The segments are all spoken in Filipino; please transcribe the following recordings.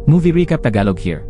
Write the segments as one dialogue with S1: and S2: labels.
S1: Movie Recap Tagalog here.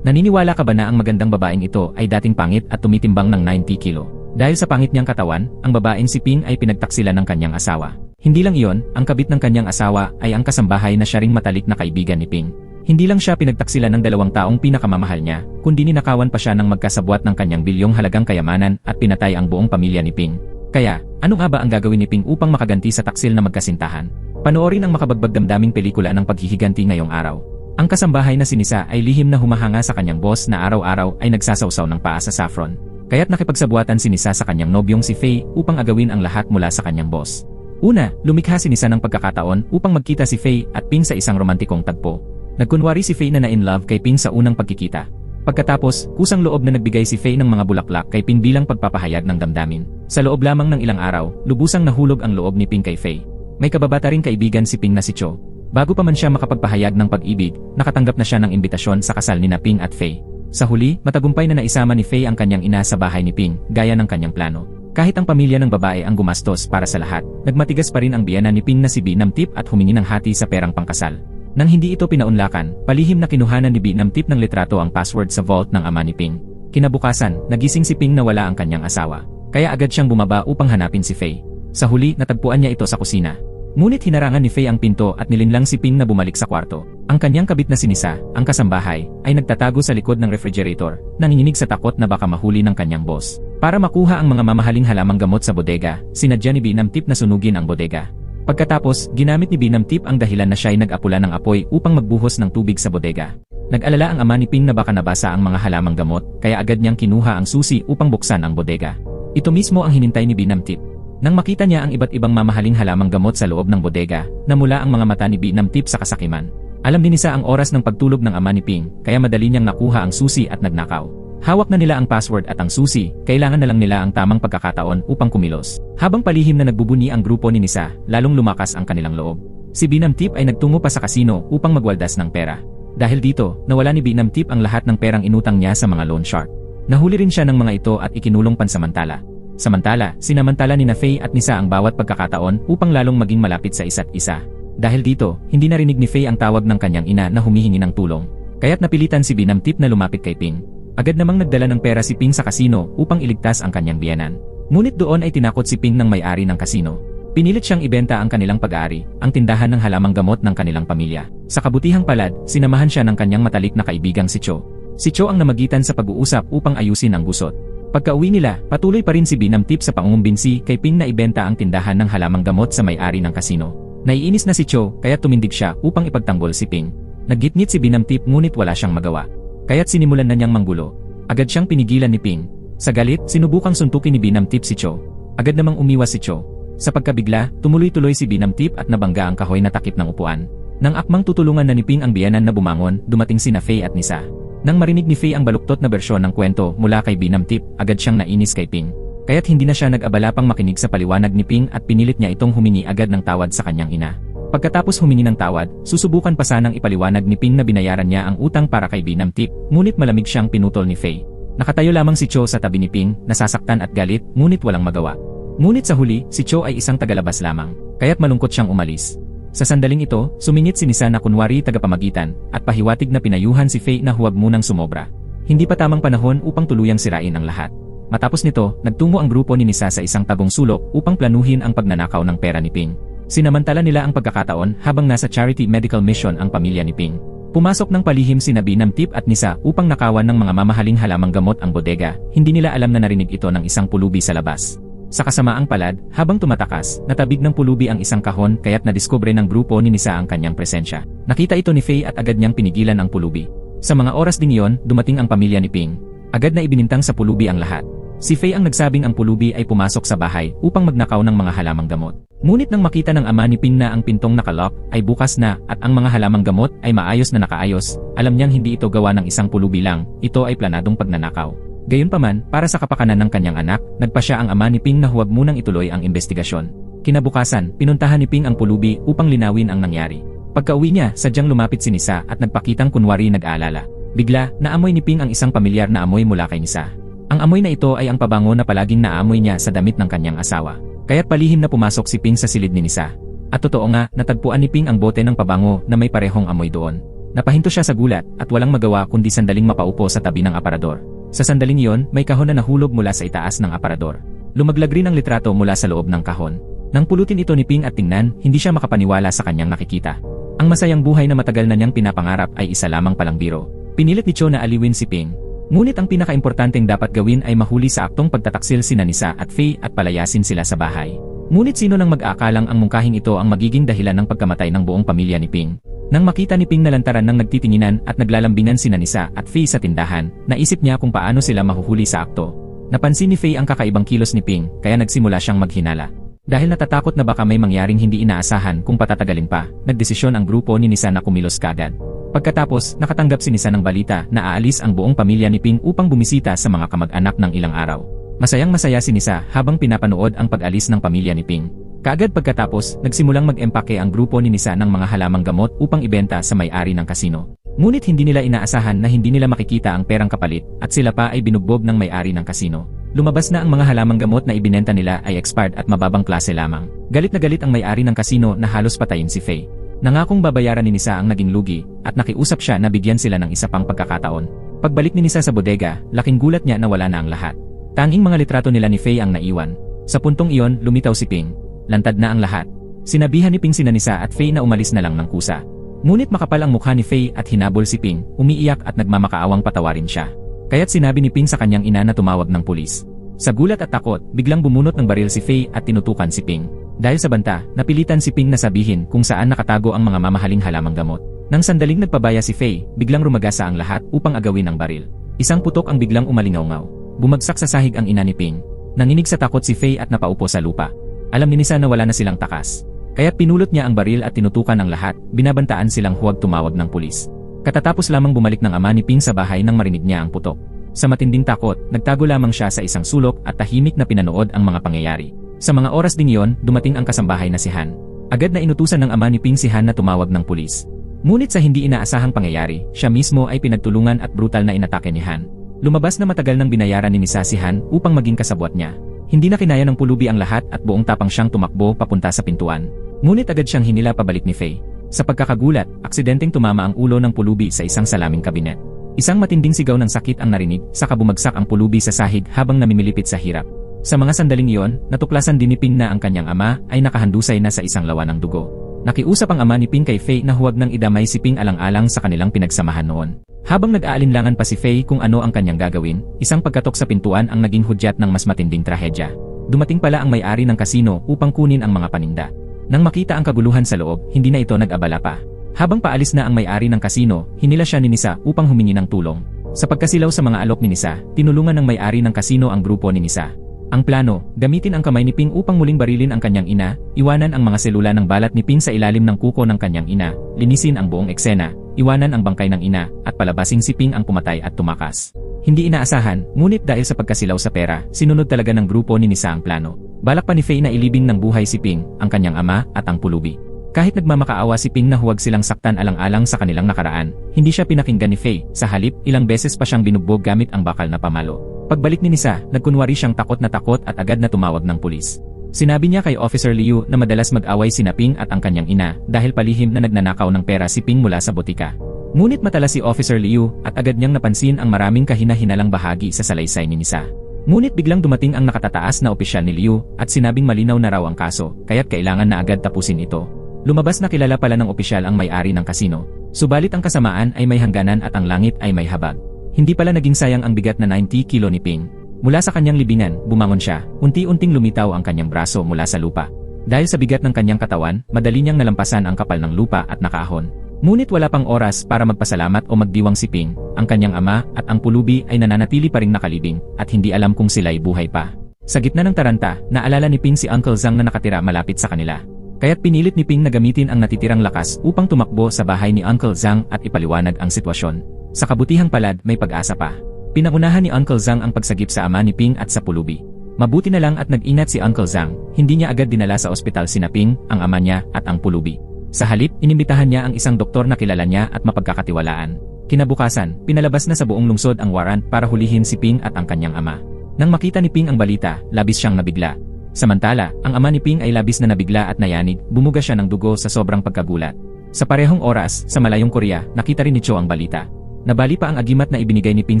S1: Naniniwala ka ba na ang magandang babaeng ito ay dating pangit at tumitimbang ng 90 kilo? Dahil sa pangit niyang katawan, ang babaeng si Ping ay pinagtaksilan ng kanyang asawa. Hindi lang iyon, ang kabit ng kanyang asawa ay ang kasambahay na siya ring matalik na kaibigan ni Ping. Hindi lang siya pinagtaksilan ng 2 taong pinakamamahal niya, kundi ninakawan pa siya ng magkasabwat ng kanyang bilyong halagang kayamanan at pinatay ang buong pamilya ni Ping. Kaya, ano nga ba ang gagawin ni Ping upang makaganti sa taksil na magkasintahan? Panoorin ang makabagbag damdaming pelikula ng paghihiganti ngayong araw. Ang kasambahay na si Nisa ay lihim na humahanga sa kanyang boss na araw-araw ay nagsasawsaw ng paa sa saffron. Kaya't nakipagsabuatan si Nisa sa kanyang nobyong si Faye upang agawin ang lahat mula sa kanyang boss. Una, lumikha si Nisa ng pagkakataon upang magkita si Faye at Ping sa isang romantikong tagpo. Nagkunwari si Faye na na-in love kay Ping sa unang pagkikita. Pagkatapos, kusang loob na nagbigay si Faye ng mga bulaklak kay Ping bilang pagpapahayag ng damdamin. Sa loob lamang ng ilang araw, lubusang nahulog ang loob ni Ping kay Faye. May kababata ring kaibigan si Ping na si Cho. Bago pa man siya makapagpahayag ng pag-ibig, nakatanggap na siya ng imbitasyon sa kasal ni Ping at Faye. Sa huli, matagumpay na naisama ni Faye ang kanyang ina sa bahay ni Ping, gaya ng kanyang plano. Kahit ang pamilya ng babae ang gumastos para sa lahat, nagmatigas pa rin ang biyana ni Ping na si Binam Tip at humingi ng hati sa perang pangkasal. Nang hindi ito pinaunlakan, palihim na kinuhanan ni Binam Tip ng litrato ang password sa vault ng ama ni Ping. Kinabukasan, nagising si Ping na wala ang kanyang asawa. Kaya agad siyang bumaba upang hanapin si Faye. Sa huli, natagpuan niya ito sa kusina. Ngunit hinarangan ni Faye ang pinto at nilinlang si Ping na bumalik sa kwarto. Ang kanyang kabit na si Nisa, ang kasambahay, ay nagtatago sa likod ng refrigerator, nanginginig sa takot na baka mahuli ng kanyang boss. Para makuha ang mga mamahaling halamang gamot sa bodega, sinadya ni Binam Tip na sunugin ang bodega. Pagkatapos, ginamit ni Binam Tip ang dahilan na siya ay nag-apula ng apoy upang magbuhos ng tubig sa bodega. Nag-alala ang ama ni Ping na baka nabasa ang mga halamang gamot, kaya agad niyang kinuha ang susi upang buksan ang bodega. Ito mismo ang hinintay ni Binam Tip. Nang makita niya ang iba't ibang mamahaling halamang gamot sa loob ng bodega, namula ang mga mata ni Binam Tip sa kasakiman. Alam ni Nisa ang oras ng pagtulog ng ama ni Ping, kaya madali niyang nakuha ang susi at nagnakaw. Hawak na nila ang password at ang susi, kailangan na lang nila ang tamang pagkakataon upang kumilos. Habang palihim na nagbubuni ang grupo ni Nisa, lalong lumakas ang kanilang loob. Si Binam Tip ay nagtungo pa sa kasino upang magwaldas ng pera. Dahil dito, nawala ni Binam Tip ang lahat ng perang inutang niya sa mga loan shark. Nahuli rin siya ng mga ito at ikinulong pansamantala. Samantala, sinamantala ni Faye at Nisa ang bawat pagkakataon upang lalong maging malapit sa isa't isa. Dahil dito, hindi narinig ni Faye ang tawag ng kanyang ina na humihingi ng tulong. Kaya't napilitan si Binam Tip na lumapit kay Ping. Agad namang nagdala ng pera si Ping sa kasino upang iligtas ang kanyang biyanan. Ngunit doon ay tinakot si Ping ng may-ari ng kasino. Pinilit siyang ibenta ang kanilang pag-aari, ang tindahan ng halamang gamot ng kanilang pamilya. Sa kabutihang palad, sinamahan siya ng kanyang matalik na kaibigang si Cho. Si Cho ang namagitan sa pag-uusap upang ayusin ang gusot. Pagka-uwi nila, patuloy pa rin si Binam Tip sa pangungumbinsi kay Ping na ibenta ang tindahan ng halamang gamot sa may-ari ng kasino. Naiinis na si Cho, kaya tumindig siya upang ipagtanggol si Ping. Naggitngit si Binam Tip ngunit wala siyang magawa. Kaya't sinimulan na niyang manggulo. Agad siyang pinigilan ni Ping. Sa galit, sinubukang suntukin ni Binam Tip si Cho. Agad namang umiwas si Cho. Sa pagkabigla, tumuloy-tuloy si Binam Tip at nabangga ang kahoy na takip ng upuan. Nang akmang tutulungan na ni Ping ang biyanan na bumangon, dumating sina Faye at Nisa. Nang marinig ni Faye ang baluktot na bersyon ng kwento mula kay Binam Tip, agad siyang nainis kay Ping. Kaya't hindi na siya nag-abala pang makinig sa paliwanag ni Ping at pinilit niya itong humingi agad ng tawad sa kanyang ina. Pagkatapos humingi ng tawad, susubukan pa sanang ipaliwanag ni Ping na binayaran niya ang utang para kay Binam Tip, ngunit malamig siyang pinutol ni Faye. Nakatayo lamang si Cho sa tabi ni Ping, nasasaktan at galit, ngunit walang magawa. Ngunit sa huli, si Cho ay isang tagalabas lamang, kaya't malungkot siyang umalis. Sa sandaling ito, sumingit si Nisa na kunwari tagapamagitan, at pahiwatig na pinayuhan si Faye na huwag munang sumobra. Hindi pa tamang panahon upang tuluyang sirain ang lahat. Matapos nito, nagtungo ang grupo ni Nisa sa isang tagong sulok upang planuhin ang pagnanakaw ng pera ni Ping. Sinamantala nila ang pagkakataon habang nasa charity medical mission ang pamilya ni Ping. Pumasok ng palihim sina Binam Tip at Nisa upang nakawan ng mga mamahaling halamang gamot ang bodega. Hindi nila alam na narinig ito ng isang pulubi sa labas. Sa kasamaang palad, habang tumatakas, natabig ng pulubi ang isang kahon kaya't nadiskubre ng grupo ni Nisa ang kanyang presensya. Nakita ito ni Faye at agad niyang pinigilan ang pulubi. Sa mga oras ding iyon, dumating ang pamilya ni Ping. Agad na ibinintang sa pulubi ang lahat. Si Faye ang nagsabing ang pulubi ay pumasok sa bahay upang magnakaw ng mga halamang gamot. Ngunit nang makita ng ama ni Ping na ang pintong nakalock ay bukas na at ang mga halamang gamot ay maayos na nakaayos, alam niyang hindi ito gawa ng isang pulubi lang, ito ay planadong pagnanakaw. Gayunpaman, para sa kapakanan ng kanyang anak, nagpa siya ang ama ni Ping na huwag munang ituloy ang investigasyon. Kinabukasan, pinuntahan ni Ping ang pulubi upang linawin ang nangyari. Pagka-uwi niya, sadyang lumapit si Nisa at nagpakitang kunwari nag-aalala. Bigla, naamoy ni Ping ang isang pamilyar na amoy mula kay Nisa. Ang amoy na ito ay ang pabango na palaging naamoy niya sa damit ng kanyang asawa. Kaya't palihim na pumasok si Ping sa silid ni Nisa. At totoo nga, natagpuan ni Ping ang bote ng pabango na may parehong amoy doon. Napahinto siya sa gulat at walang magawa kundi sandaling mapaupo sa tabi ng aparador. Sa sandaling iyon, may kahon na nahulog mula sa itaas ng aparador. Lumaglag rin ang litrato mula sa loob ng kahon. Nang pulutin ito ni Ping at tingnan, hindi siya makapaniwala sa kanyang nakikita. Ang masayang buhay na matagal na niyang pinapangarap ay isa lamang palang biro. Pinilit ni Cho na aliwin si Ping. Ngunit ang pinakaimportanteng dapat gawin ay mahuli sa aktong pagtataksil sina Nisa at Faye at palayasin sila sa bahay. Ngunit sino nang mag-aakalang ang mungkahing ito ang magiging dahilan ng pagkamatay ng buong pamilya ni Ping? Nang makita ni Ping na lantaran ng nagtitinginan at naglalambingan sina Nisa at Faye sa tindahan, naisip niya kung paano sila mahuhuli sa akto. Napansin ni Faye ang kakaibang kilos ni Ping, kaya nagsimula siyang maghinala. Dahil natatakot na baka may mangyaring hindi inaasahan kung patatagalin pa, nagdesisyon ang grupo ni Nisa na kumilos kaagad. Pagkatapos, nakatanggap si Nisa ng balita na aalis ang buong pamilya ni Ping upang bumisita sa mga kamag-anak ng ilang araw. Masayang-masaya si Nisa habang pinapanood ang pag-alis ng pamilya ni Ping. Kaagad pagkatapos, nagsimulang mag-empake ang grupo ni Nisa ng mga halamang gamot upang ibenta sa may-ari ng kasino. Ngunit hindi nila inaasahan na hindi nila makikita ang perang kapalit at sila pa ay binugbog ng may-ari ng kasino. Lumabas na ang mga halamang gamot na ibinenta nila ay expired at mababang klase lamang. Galit na galit ang may-ari ng kasino na halos patayin si Faye. Nangakong babayaran ni Nisa ang naging lugi at nakiusap siya na bigyan sila ng isa pang pagkakataon. Pagbalik ni Nisa sa bodega, laking gulat niya na wala na ang lahat. Tanging mga litrato nila ni Faye ang naiwan. Sa puntong iyon, lumitaw si Ping. Lantad na ang lahat. Sinabihan ni Ping sina Nisa at Faye na umalis na lang ng kusa. Ngunit makapal ang mukha ni Faye at hinabol si Ping, umiiyak at nagmamakaawang patawarin siya. Kaya't sinabi ni Ping sa kanyang ina na tumawag ng pulis. Sa gulat at takot, biglang bumunot ng baril si Faye at tinutukan si Ping. Dahil sa banta, napilitan si Ping na sabihin kung saan nakatago ang mga mamahaling halamang gamot. Nang sandaling nagpabaya si Faye, biglang rumagasa ang lahat upang agawin ang baril. Isang putok ang biglang umalingaw-ngaw. Bumagsak sa sahig ang ina ni Ping. Nanginig sa takot si Faye at napaupo sa lupa. Alam ni Nisa na wala na silang takas. Kaya't pinulot niya ang baril at tinutukan ang lahat, binabantaan silang huwag tumawag ng pulis. Katatapos lamang bumalik ng ama ni Ping sa bahay nang marinig niya ang putok. Sa matinding takot, nagtago lamang siya sa isang sulok at tahimik na pinanood ang mga pangyayari. Sa mga oras ding iyon, dumating ang kasambahay na si Han. Agad na inutusan ng ama ni Ping si Han na tumawag ng pulis. Ngunit sa hindi inaasahang pangyayari, siya mismo ay pinagtulungan at brutal na inatake ni Han. Lumabas na matagal nang binayaran ni Nisa si Han upang maging kasabwat niya. Hindi na kinaya ng pulubi ang lahat at buong tapang siyang tumakbo papunta sa pintuan. Ngunit agad siyang hinila pabalik ni Faye. Sa pagkakagulat, aksidenteng tumama ang ulo ng pulubi sa isang salaming kabinet. Isang matinding sigaw ng sakit ang narinig, saka bumagsak ang pulubi sa sahig habang namimilipit sa hirap. Sa mga sandaling iyon, natuklasan din ni Ping na ang kanyang ama ay nakahandusay na sa isang lawa ng dugo. Nakiusap ang ama ni Ping kay Faye na huwag nang idamay si Ping alang-alang sa kanilang pinagsamahan noon. Habang nag-aalinlangan pa si Faye kung ano ang kanyang gagawin, isang pagkatok sa pintuan ang naging hudyat ng mas matinding trahedya. Dumating pala ang may-ari ng kasino upang kunin ang mga paninda. Nang makita ang kaguluhan sa loob, hindi na ito nag-abala pa. Habang paalis na ang may-ari ng kasino, hinila siya ni Nisa upang humingi ng tulong. Sa pagkasilaw sa mga alok ni Nisa, tinulungan ng may-ari ng kasino ang grupo ni Nisa. Ang plano, gamitin ang kamay ni Ping upang muling barilin ang kanyang ina, iwanan ang mga selula ng balat ni Ping sa ilalim ng kuko ng kanyang ina, linisin ang buong eksena, iwanan ang bangkay ng ina, at palabasing si Ping ang pumatay at tumakas. Hindi inaasahan, ngunit dahil sa pagkasilaw sa pera, sinunod talaga ng grupo ni Nisa ang plano. Balak pa ni Faye na ilibing ng buhay si Ping, ang kanyang ama, at ang pulubi. Kahit nagmamakaawa si Ping na huwag silang saktan alang-alang sa kanilang nakaraan, hindi siya pinakinggan ni Faye. Sa halip, ilang beses pa siyang binugbog gamit ang bakal na pamalo. Pagbalik ni Nisa, nagkunwari siyang takot at agad na tumawag ng pulis. Sinabi niya kay Officer Liu na madalas mag-away sina Ping at ang kanyang ina dahil palihim na nagnanakaw ng pera si Ping mula sa botika. Ngunit matalas si Officer Liu at agad niyang napansin ang maraming kahina-hinalang bahagi sa salaysay ni Nisa. Ngunit biglang dumating ang nakatataas na opisyal ni Liu at sinabing malinaw na raw ang kaso, kaya't kailangan na agad tapusin ito. Lumabas na kilala pala ng opisyal ang may-ari ng kasino. Subalit ang kasamaan ay may hangganan at ang langit ay may habag. Hindi pala naging sayang ang bigat na 90 kilo ni Ping. Mula sa kanyang libingan, bumangon siya, unti-unting lumitaw ang kanyang braso mula sa lupa. Dahil sa bigat ng kanyang katawan, madali niyang nalampasan ang kapal ng lupa at nakaahon. Ngunit wala pang oras para magpasalamat o magdiwang si Ping, ang kanyang ama at ang pulubi ay nananatili pa ring nakalibing at hindi alam kung sila'y buhay pa. Sa gitna ng taranta, naalala ni Ping si Uncle Zhang na nakatira malapit sa kanila. Kaya't pinilit ni Ping na gamitin ang natitirang lakas upang tumakbo sa bahay ni Uncle Zhang at ipaliwanag ang sitwasyon. Sa kabutihang palad, may pag-asa pa. Pinangunahan ni Uncle Zhang ang pagsagip sa ama ni Ping at sa pulubi. Mabuti na lang at nag-inat si Uncle Zhang, hindi niya agad dinala sa ospital sina Ping, ang ama niya at ang pulubi. Sa halip, inimbitahan niya ang isang doktor na kilala niya at mapagkakatiwalaan. Kinabukasan, pinalabas na sa buong lungsod ang warrant para hulihin si Ping at ang kanyang ama. Nang makita ni Ping ang balita, labis siyang nabigla. Samantala, ang ama ni Ping ay labis na nabigla at nayanig, bumuga siya ng dugo sa sobrang pagkagulat. Sa parehong oras, sa malayong Korea, nakita rin ni Cho ang balita. Nabali pa ang agimat na ibinigay ni Ping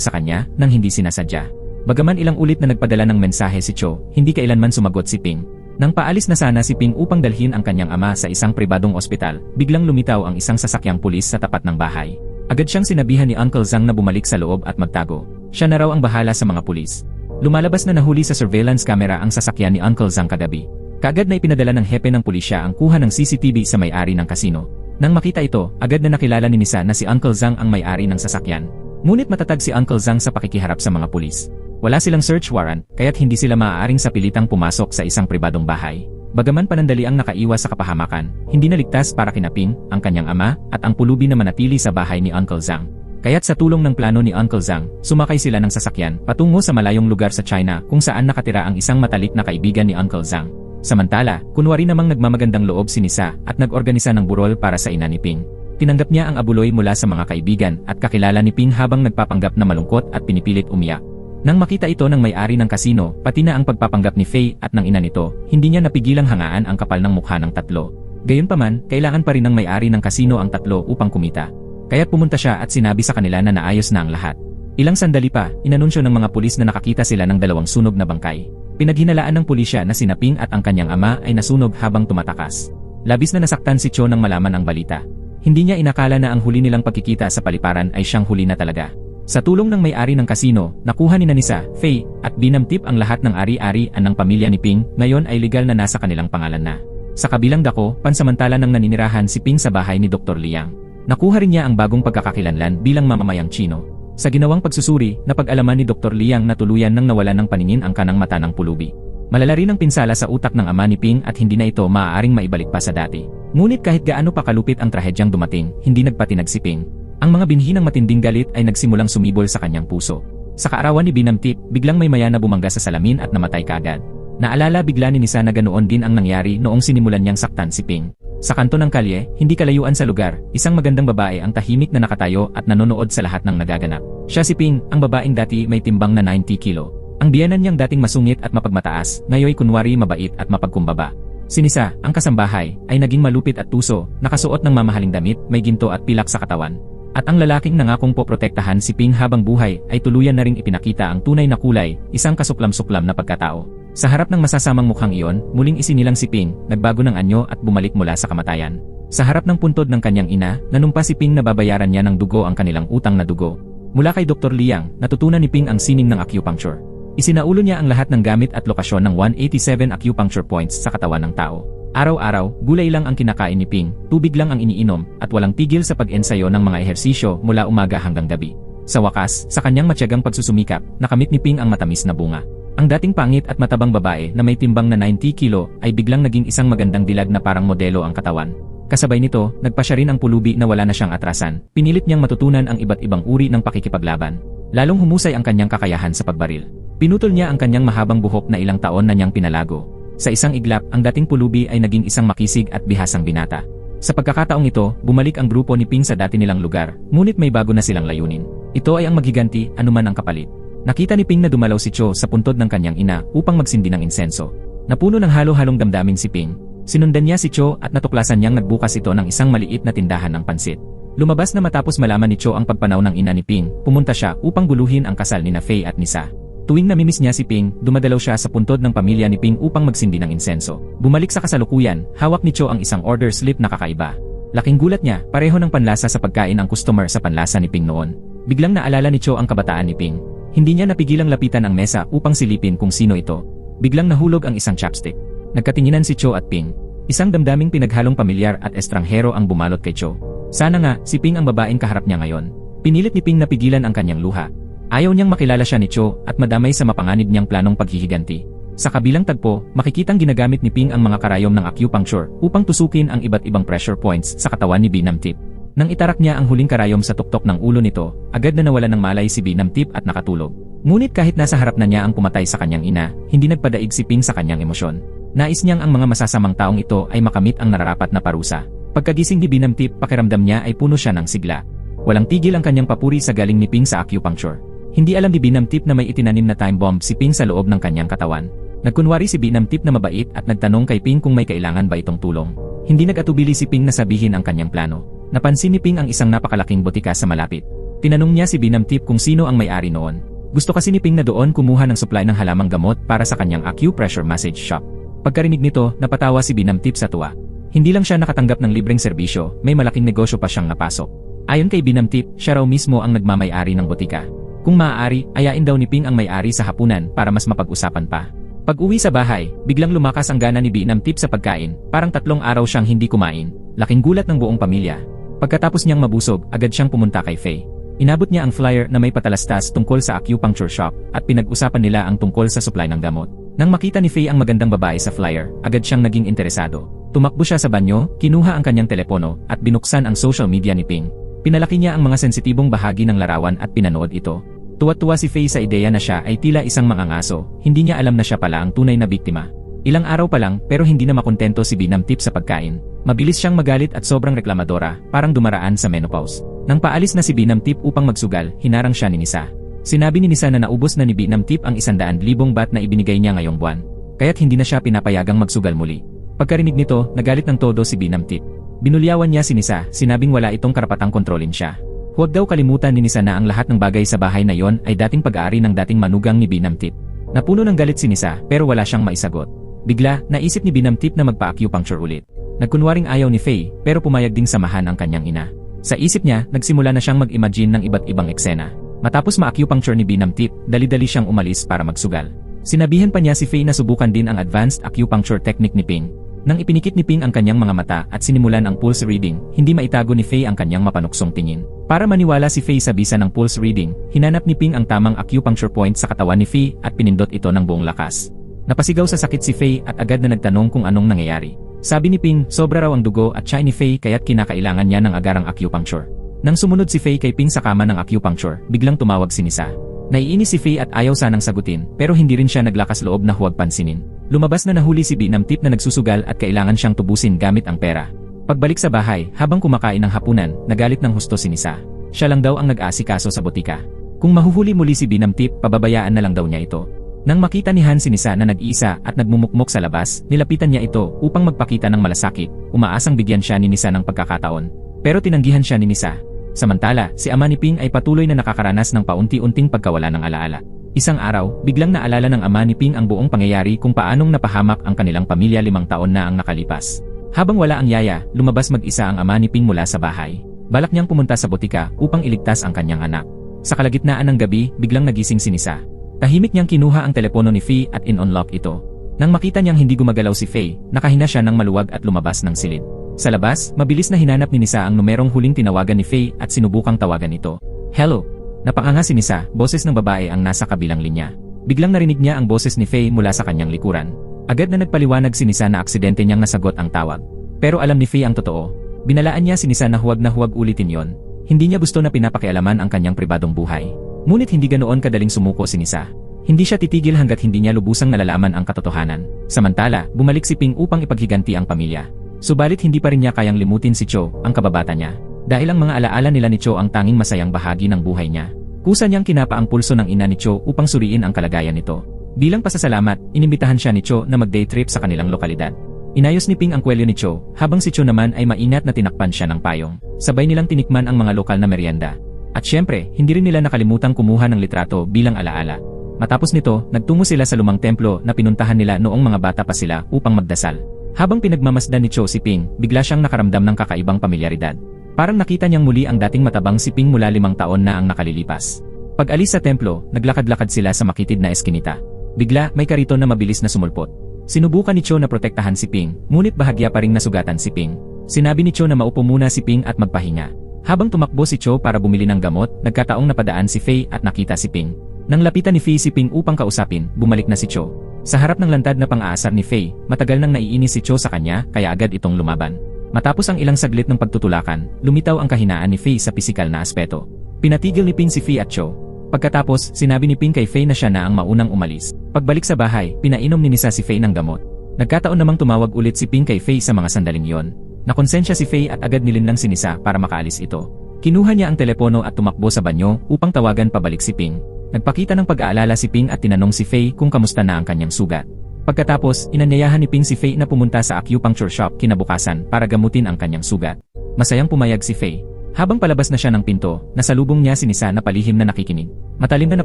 S1: sa kanya nang hindi sinasadya. Bagaman ilang ulit na nagpadala ng mensahe si Cho, hindi kailanman sumagot si Ping. Nang paalis na sana si Ping upang dalhin ang kanyang ama sa isang pribadong ospital, biglang lumitaw ang isang sasakyang pulis sa tapat ng bahay. Agad siyang sinabihan ni Uncle Zhang na bumalik sa loob at magtago. Siya na raw ang bahala sa mga pulis. Lumalabas na nahuli sa surveillance camera ang sasakyan ni Uncle Zhang kagabi. Kaagad na ipinadala ng hepe ng pulisya ang kuha ng CCTV sa may-ari ng kasino. Nang makita ito, agad na nakilala ni Nisa na si Uncle Zhang ang may-ari ng sasakyan. Ngunit matatag si Uncle Zhang sa pakikiharap sa mga pulis. Wala silang search warrant, kaya't hindi sila maaaring sapilitang pumasok sa isang pribadong bahay. Bagaman panandali ang nakaiwas sa kapahamakan, hindi naligtas para kina Ping, ang kanyang ama, at ang pulubi na manatili sa bahay ni Uncle Zhang. Kaya't sa tulong ng plano ni Uncle Zhang, sumakay sila ng sasakyan patungo sa malayong lugar sa China kung saan nakatira ang isang matalik na kaibigan ni Uncle Zhang. Samantala, kunwari namang nagmamagandang loob si Nisa at nag-organisa ng burol para sa ina ni Ping. Tinanggap niya ang abuloy mula sa mga kaibigan at kakilala ni Ping habang nagpapanggap na malungkot at pinipilit umiyak. Nang makita ito ng may-ari ng kasino, pati na ang pagpapanggap ni Faye at ng ina nito, hindi niya napigilang hangaan ang kapal ng mukha ng tatlo. Gayunpaman, kailangan pa rin ng may-ari ng kasino ang tatlo upang kumita. Kaya't pumunta siya at sinabi sa kanila na naayos na ang lahat. Ilang sandali pa, inanunsyo ng mga pulis na nakakita sila ng dalawang sunog na bangkay. Pinaghinalaan ng pulisya na si Ping at ang kanyang ama ay nasunog habang tumatakas. Labis na nasaktan si Cho nang malaman ang balita. Hindi niya inakala na ang huli nilang pagkikita sa paliparan ay siyang huli na talaga. Sa tulong ng may-ari ng kasino, nakuha ni Nisa, Faye, at binamtip ang lahat ng ari-arian ng pamilya ni Ping, ngayon ay legal na nasa kanilang pangalan na. Sa kabilang dako, pansamantala nang naninirahan si Ping sa bahay ni Dr. Liang. Nakuha rin niya ang bagong pagkakakilanlan bilang mamamayang Chino. Sa ginawang pagsusuri, napag-alaman ni Dr. Liang na tuluyan nang nawala ng paningin ang kanang mata ng pulubi. Malala rin ang pinsala sa utak ng ama ni Ping at hindi na ito maaaring maibalik pa sa dati. Ngunit kahit gaano pa kalupit ang trahedyang dumating, hindi nagpatinag si Ping. Ang mga binhi ng matinding galit ay nagsimulang sumibol sa kanyang puso. Sa kaarawan ni Binamtip, biglang may maya na bumangga sa salamin at namatay kaagad. Naalala bigla ni Nisa na ganoon din ang nangyari noong sinimulan niyang saktan si Ping. Sa kanto ng kalye, hindi kalayuan sa lugar, isang magandang babae ang tahimik na nakatayo at nanonood sa lahat ng nagaganap. Siya si Ping, ang babaeng dati may timbang na 90 kilo. Ang biyanan niyang dating masungit at mapagmataas, ngayoy kunwari mabait at mapagkumbaba. Si Nisa, ang kasambahay, ay naging malupit at tuso, nakasuot ng mamahaling damit, may ginto at pilak sa katawan. At ang lalaking nangakong poprotektahan si Ping habang buhay ay tuluyan na ring ipinakita ang tunay na kulay, isang kasuklam-suklam na pagkatao. Sa harap ng masasamang mukhang iyon, muling isinilang si Ping, nagbago ng anyo at bumalik mula sa kamatayan. Sa harap ng puntod ng kanyang ina, nanumpa si Ping na babayaran niya ng dugo ang kanilang utang na dugo. Mula kay Dr. Liang, natutunan ni Ping ang sining ng acupuncture. Isinaulo niya ang lahat ng gamit at lokasyon ng 187 acupuncture points sa katawan ng tao. Araw-araw, gulay lang ang kinakain ni Ping, tubig lang ang iniinom, at walang tigil sa pag-ensayo ng mga ehersisyo mula umaga hanggang gabi. Sa wakas, sa kanyang matyagang pagsusumikap, nakamit ni Ping ang matamis na bunga. Ang dating pangit at matabang babae na may timbang na 90 kilo ay biglang naging isang magandang dilag na parang modelo ang katawan. Kasabay nito, nagpa siya rin ang pulubi na wala na siyang atrasan. Pinilit niyang matutunan ang iba't ibang uri ng pakikipaglaban. Lalong humusay ang kanyang kakayahan sa pagbaril. Pinutol niya ang kanyang mahabang buhok na ilang taon na niyang pinalago. Sa isang iglap, ang dating pulubi ay naging isang makisig at bihasang binata. Sa pagkakataong ito, bumalik ang grupo ni Ping sa dati nilang lugar, ngunit may bago na silang layunin. Ito ay ang maghiganti, anuman ang kapalit. Nakita ni Ping na dumalaw si Cho sa puntod ng kanyang ina upang magsindi ng insenso. Napuno ng halo-halong damdamin si Ping. Sinundan niya si Cho at natuklasan niyang nagbukas ito ng isang maliit na tindahan ng pansit. Lumabas na matapos malaman ni Cho ang pagpanaw ng ina ni Ping, pumunta siya upang guluhin ang kasal ni Faye at Nisa. Tuwing namimiss niya si Ping, dumadalaw siya sa puntod ng pamilya ni Ping upang magsindi ng insenso. Bumalik sa kasalukuyan, hawak ni Cho ang isang order slip na kakaiba. Laking gulat niya, pareho ng panlasa sa pagkain ang customer sa panlasa ni Ping noon. Biglang naalala ni Cho ang kabataan ni Ping. Hindi niya napigilang lapitan ang mesa upang silipin kung sino ito. Biglang nahulog ang isang chopstick. Nagkatinginan si Cho at Ping. Isang damdaming pinaghalong pamilyar at estranghero ang bumalot kay Cho. Sana nga, si Ping ang babaeng kaharap niya ngayon. Pinilit ni Ping na pigilan ang kanyang luha. Ayaw niyang makilala siya ni Cho at madamay sa mapanganib niyang planong paghihiganti. Sa kabilang tagpo, makikitang ginagamit ni Ping ang mga karayom ng acupuncture upang tusukin ang iba't ibang pressure points sa katawan ni Binamtip. Nang itarak niya ang huling karayom sa tuktok ng ulo nito, agad na nawala ng malay si Binamtip at nakatulog. Ngunit kahit nasa harap na niya ang pumatay sa kanyang ina, hindi nagpadaig si Ping sa kanyang emosyon. Nais niyang ang mga masasamang taong ito ay makamit ang nararapat na parusa. Pagkagising ni Binamtip, pakiramdam niya ay puno siya ng sigla. Walang tigil ang kanyang papuri sa galing ni Ping sa acupuncture. Hindi alam ni Binamtip na may itinanim na time bomb si Ping sa loob ng kanyang katawan. Nagkunwari si Binamtip na mabait at nagtanong kay Ping kung may kailangan ba itong tulong. Hindi nag-atubili si Ping na sabihin ang kanyang plano. Napansin ni Ping ang isang napakalaking botika sa malapit. Tinanong niya si Binamtip kung sino ang may-ari noon. Gusto kasi ni Ping na doon kumuha ng supply ng halamang gamot para sa kanyang acupressure massage shop. Pagkarinig nito, napatawa si Binamtip sa tuwa. Hindi lang siya nakatanggap ng libreng serbisyo, may malaking negosyo pa siyang napasok. Ayon kay Binamtip, siya raw mismo ang nagmamay-ari ng botika. Kung maaari, ayain daw ni Ping ang may-ari sa hapunan para mas mapag-usapan pa. Pag-uwi sa bahay, biglang lumakas ang gana ni Binamtip sa pagkain, parang 3 araw siyang hindi kumain. Laking gulat ng buong pamilya. Pagkatapos niyang mabusog, agad siyang pumunta kay Faye. Inabot niya ang flyer na may patalastas tungkol sa acupuncture shop at pinag-usapan nila ang tungkol sa supply ng gamot. Nang makita ni Faye ang magandang babae sa flyer, agad siyang naging interesado. Tumakbo siya sa banyo, kinuha ang kanyang telepono at binuksan ang social media ni Ping. Pinalaki niya ang mga sensitibong bahagi ng larawan at pinanood ito. Tuwa-tuwa si Faye sa ideya na siya ay tila isang mangangaso, hindi niya alam na siya pala ang tunay na biktima. Ilang araw pa lang pero hindi na makontento si Binamtip sa pagkain. Mabilis siyang magalit at sobrang reklamadora, parang dumaraan sa menopause. Nang paalis na si Binamtip upang magsugal, hinarang siya ni Nisa. Sinabi ni Nisa na naubos na ni Binamtip ang 100,000 baht na ibinigay niya ngayong buwan. Kaya't hindi na siya pinapayagang magsugal muli. Pagkarinig nito, nagalit ng todo si Binamtip. Binulyawan niya si Nisa, sinabing wala itong karapatang kontrolin siya. Huwag daw kalimutan ni Nisa na ang lahat ng bagay sa bahay na yon ay dating pag-aari ng dating manugang ni Binamtip. Napuno ng galit si Nisa pero wala siyang maisagot. Bigla, naisip ni Binamtip na magpa-acupuncture ulit. Nagkunwaring ayaw ni Faye pero pumayag ding samahan ang kanyang ina. Sa isip niya, nagsimula na siyang mag-imagine ng iba't ibang eksena. Matapos ma-acupuncture ni Binamtip, dali-dali siyang umalis para magsugal. Sinabihan pa niya si Faye na subukan din ang advanced acupuncture technique ni Ping. Nang ipinikit ni Ping ang kanyang mga mata at sinimulan ang pulse reading, hindi maitago ni Faye ang kanyang mapanuksong tingin. Para maniwala si Faye sa bisa ng pulse reading, hinanap ni Ping ang tamang acupuncture point sa katawan ni Faye at pinindot ito ng buong lakas. Napasigaw sa sakit si Faye at agad na nagtanong kung anong nangyayari. Sabi ni Ping, sobra raw ang dugo at siya ni Faye kaya't kinakailangan niya ng agarang acupuncture. Nang sumunod si Faye kay Ping sa kama ng acupuncture, biglang tumawag si Nisa. Naiinis si Faye at ayaw sanang sagutin, pero hindi rin siya naglakas loob na huwag pansinin. Lumabas na nahuli si Binamtip na nagsusugal at kailangan siyang tubusin gamit ang pera. Pagbalik sa bahay, habang kumakain ng hapunan, nagalit ng husto si Nisa. Siya lang daw ang nag-aasikaso sa botika. Kung mahuhuli muli si Binamtip, pababayaan na lang daw niya ito. Nang makita ni Han si Nisa na nag-iisa at nagmumukmok sa labas, nilapitan niya ito upang magpakita ng malasakit, umaasang bigyan siya ni Nisa ng pagkakataon. Pero tinanggihan siya ni Nisa. Samantala, si ama ni Ping ay patuloy na nakakaranas ng paunti-unting pagkawala ng alaala. Isang araw, biglang naalala ng ama ni Ping ang buong pangyayari kung paanong napahamak ang kanilang pamilya 5 taon na ang nakalipas. Habang wala ang yaya, lumabas mag-isa ang ama ni Ping mula sa bahay. Balak niyang pumunta sa botika upang iligtas ang kanyang anak. Sa kalagitnaan ng gabi, biglang nagising si Nisa. Tahimik niyang kinuha ang telepono ni Faye at in-unlock ito. Nang makita niyang hindi gumagalaw si Faye, nakahina siya ng maluwag at lumabas ng silid. Sa labas, mabilis na hinanap ni Nisa ang numerong huling tinawagan ni Faye at sinubukang tawagan ito. Hello? Napanganga si Nisa, boses ng babae ang nasa kabilang linya. Biglang narinig niya ang boses ni Faye mula sa kanyang likuran. Agad na nagpaliwanag si Nisa na aksidente niyang nasagot ang tawag. Pero alam ni Faye ang totoo. Binalaan niya si Nisa na huwag ulitin yon. Hindi niya gusto na pinapakialaman ang kanyang pribadong buhay. Ngunit hindi ganoon kadaling sumuko si Nisa. Hindi siya titigil hanggat hindi niya lubusang nalalaman ang katotohanan. Samantala, bumalik si Ping upang ipaghiganti ang pamilya. Subalit hindi pa rin niya kayang limutin si Cho, ang kababata niya. Dahil ang mga alaala nila ni Cho ang tanging masayang bahagi ng buhay niya. Kusa niyang kinapa ang pulso ng ina ni Cho upang suriin ang kalagayan nito. Bilang pasasalamat, inimbitahan siya ni Cho na mag-day trip sa kanilang lokalidad. Inayos ni Ping ang kwelyo ni Cho, habang si Cho naman ay maingat na tinakpan siya ng payong. Sabay nilang tinikman ang mga lokal na merienda. At syempre, hindi rin nila nakalimutang kumuha ng litrato bilang alaala. Matapos nito, nagtungo sila sa lumang templo na pinuntahan nila noong mga bata pa sila upang magdasal. Habang pinagmamasdan ni Cho si Ping, bigla siyang nakaramdam ng kakaibang pamilyaridad. Parang nakita niyang muli ang dating matabang si Ping mula 5 taon na ang nakalilipas. Pag-alis sa templo, naglakad-lakad sila sa makitid na eskinita. Bigla, may kariton na mabilis na sumulpot. Sinubukan ni Cho na protektahan si Ping, ngunit bahagya pa ring nasugatan si Ping. Sinabi ni Cho na maupo muna si Ping at magpahinga. Habang tumakbo si Cho para bumili ng gamot, nagkataong napadaan si Faye at nakita si Ping. Nang lapitan ni Faye si Ping upang kausapin, bumalik na si Cho. Sa harap ng lantad na pang-aasar ni Faye, matagal nang naiinis si Cho sa kanya kaya agad itong lumaban. Matapos ang ilang saglit ng pagtutulakan, lumitaw ang kahinaan ni Faye sa pisikal na aspeto. Pinatigil ni Ping si Faye at Cho. Pagkatapos, sinabi ni Ping kay Faye na siya na ang maunang umalis. Pagbalik sa bahay, pinainom ni Nisa si Faye ng gamot. Nagkataon namang tumawag ulit si Ping kay Faye sa mga sandaling yon. Nakonsensya si Faye at agad nilinlang si Nisa para makaalis ito. Kinuha niya ang telepono at tumakbo sa banyo upang tawagan pabalik si Ping. Nagpakita ng pag-aalala si Ping at tinanong si Faye kung kamusta na ang kanyang sugat. Pagkatapos, inanyayahan ni Ping si Faye na pumunta sa acupuncture shop kinabukasan para gamutin ang kanyang sugat. Masayang pumayag si Faye. Habang palabas na siya ng pinto, nasalubong niya si Nisa na palihim na nakikinig. Matalim na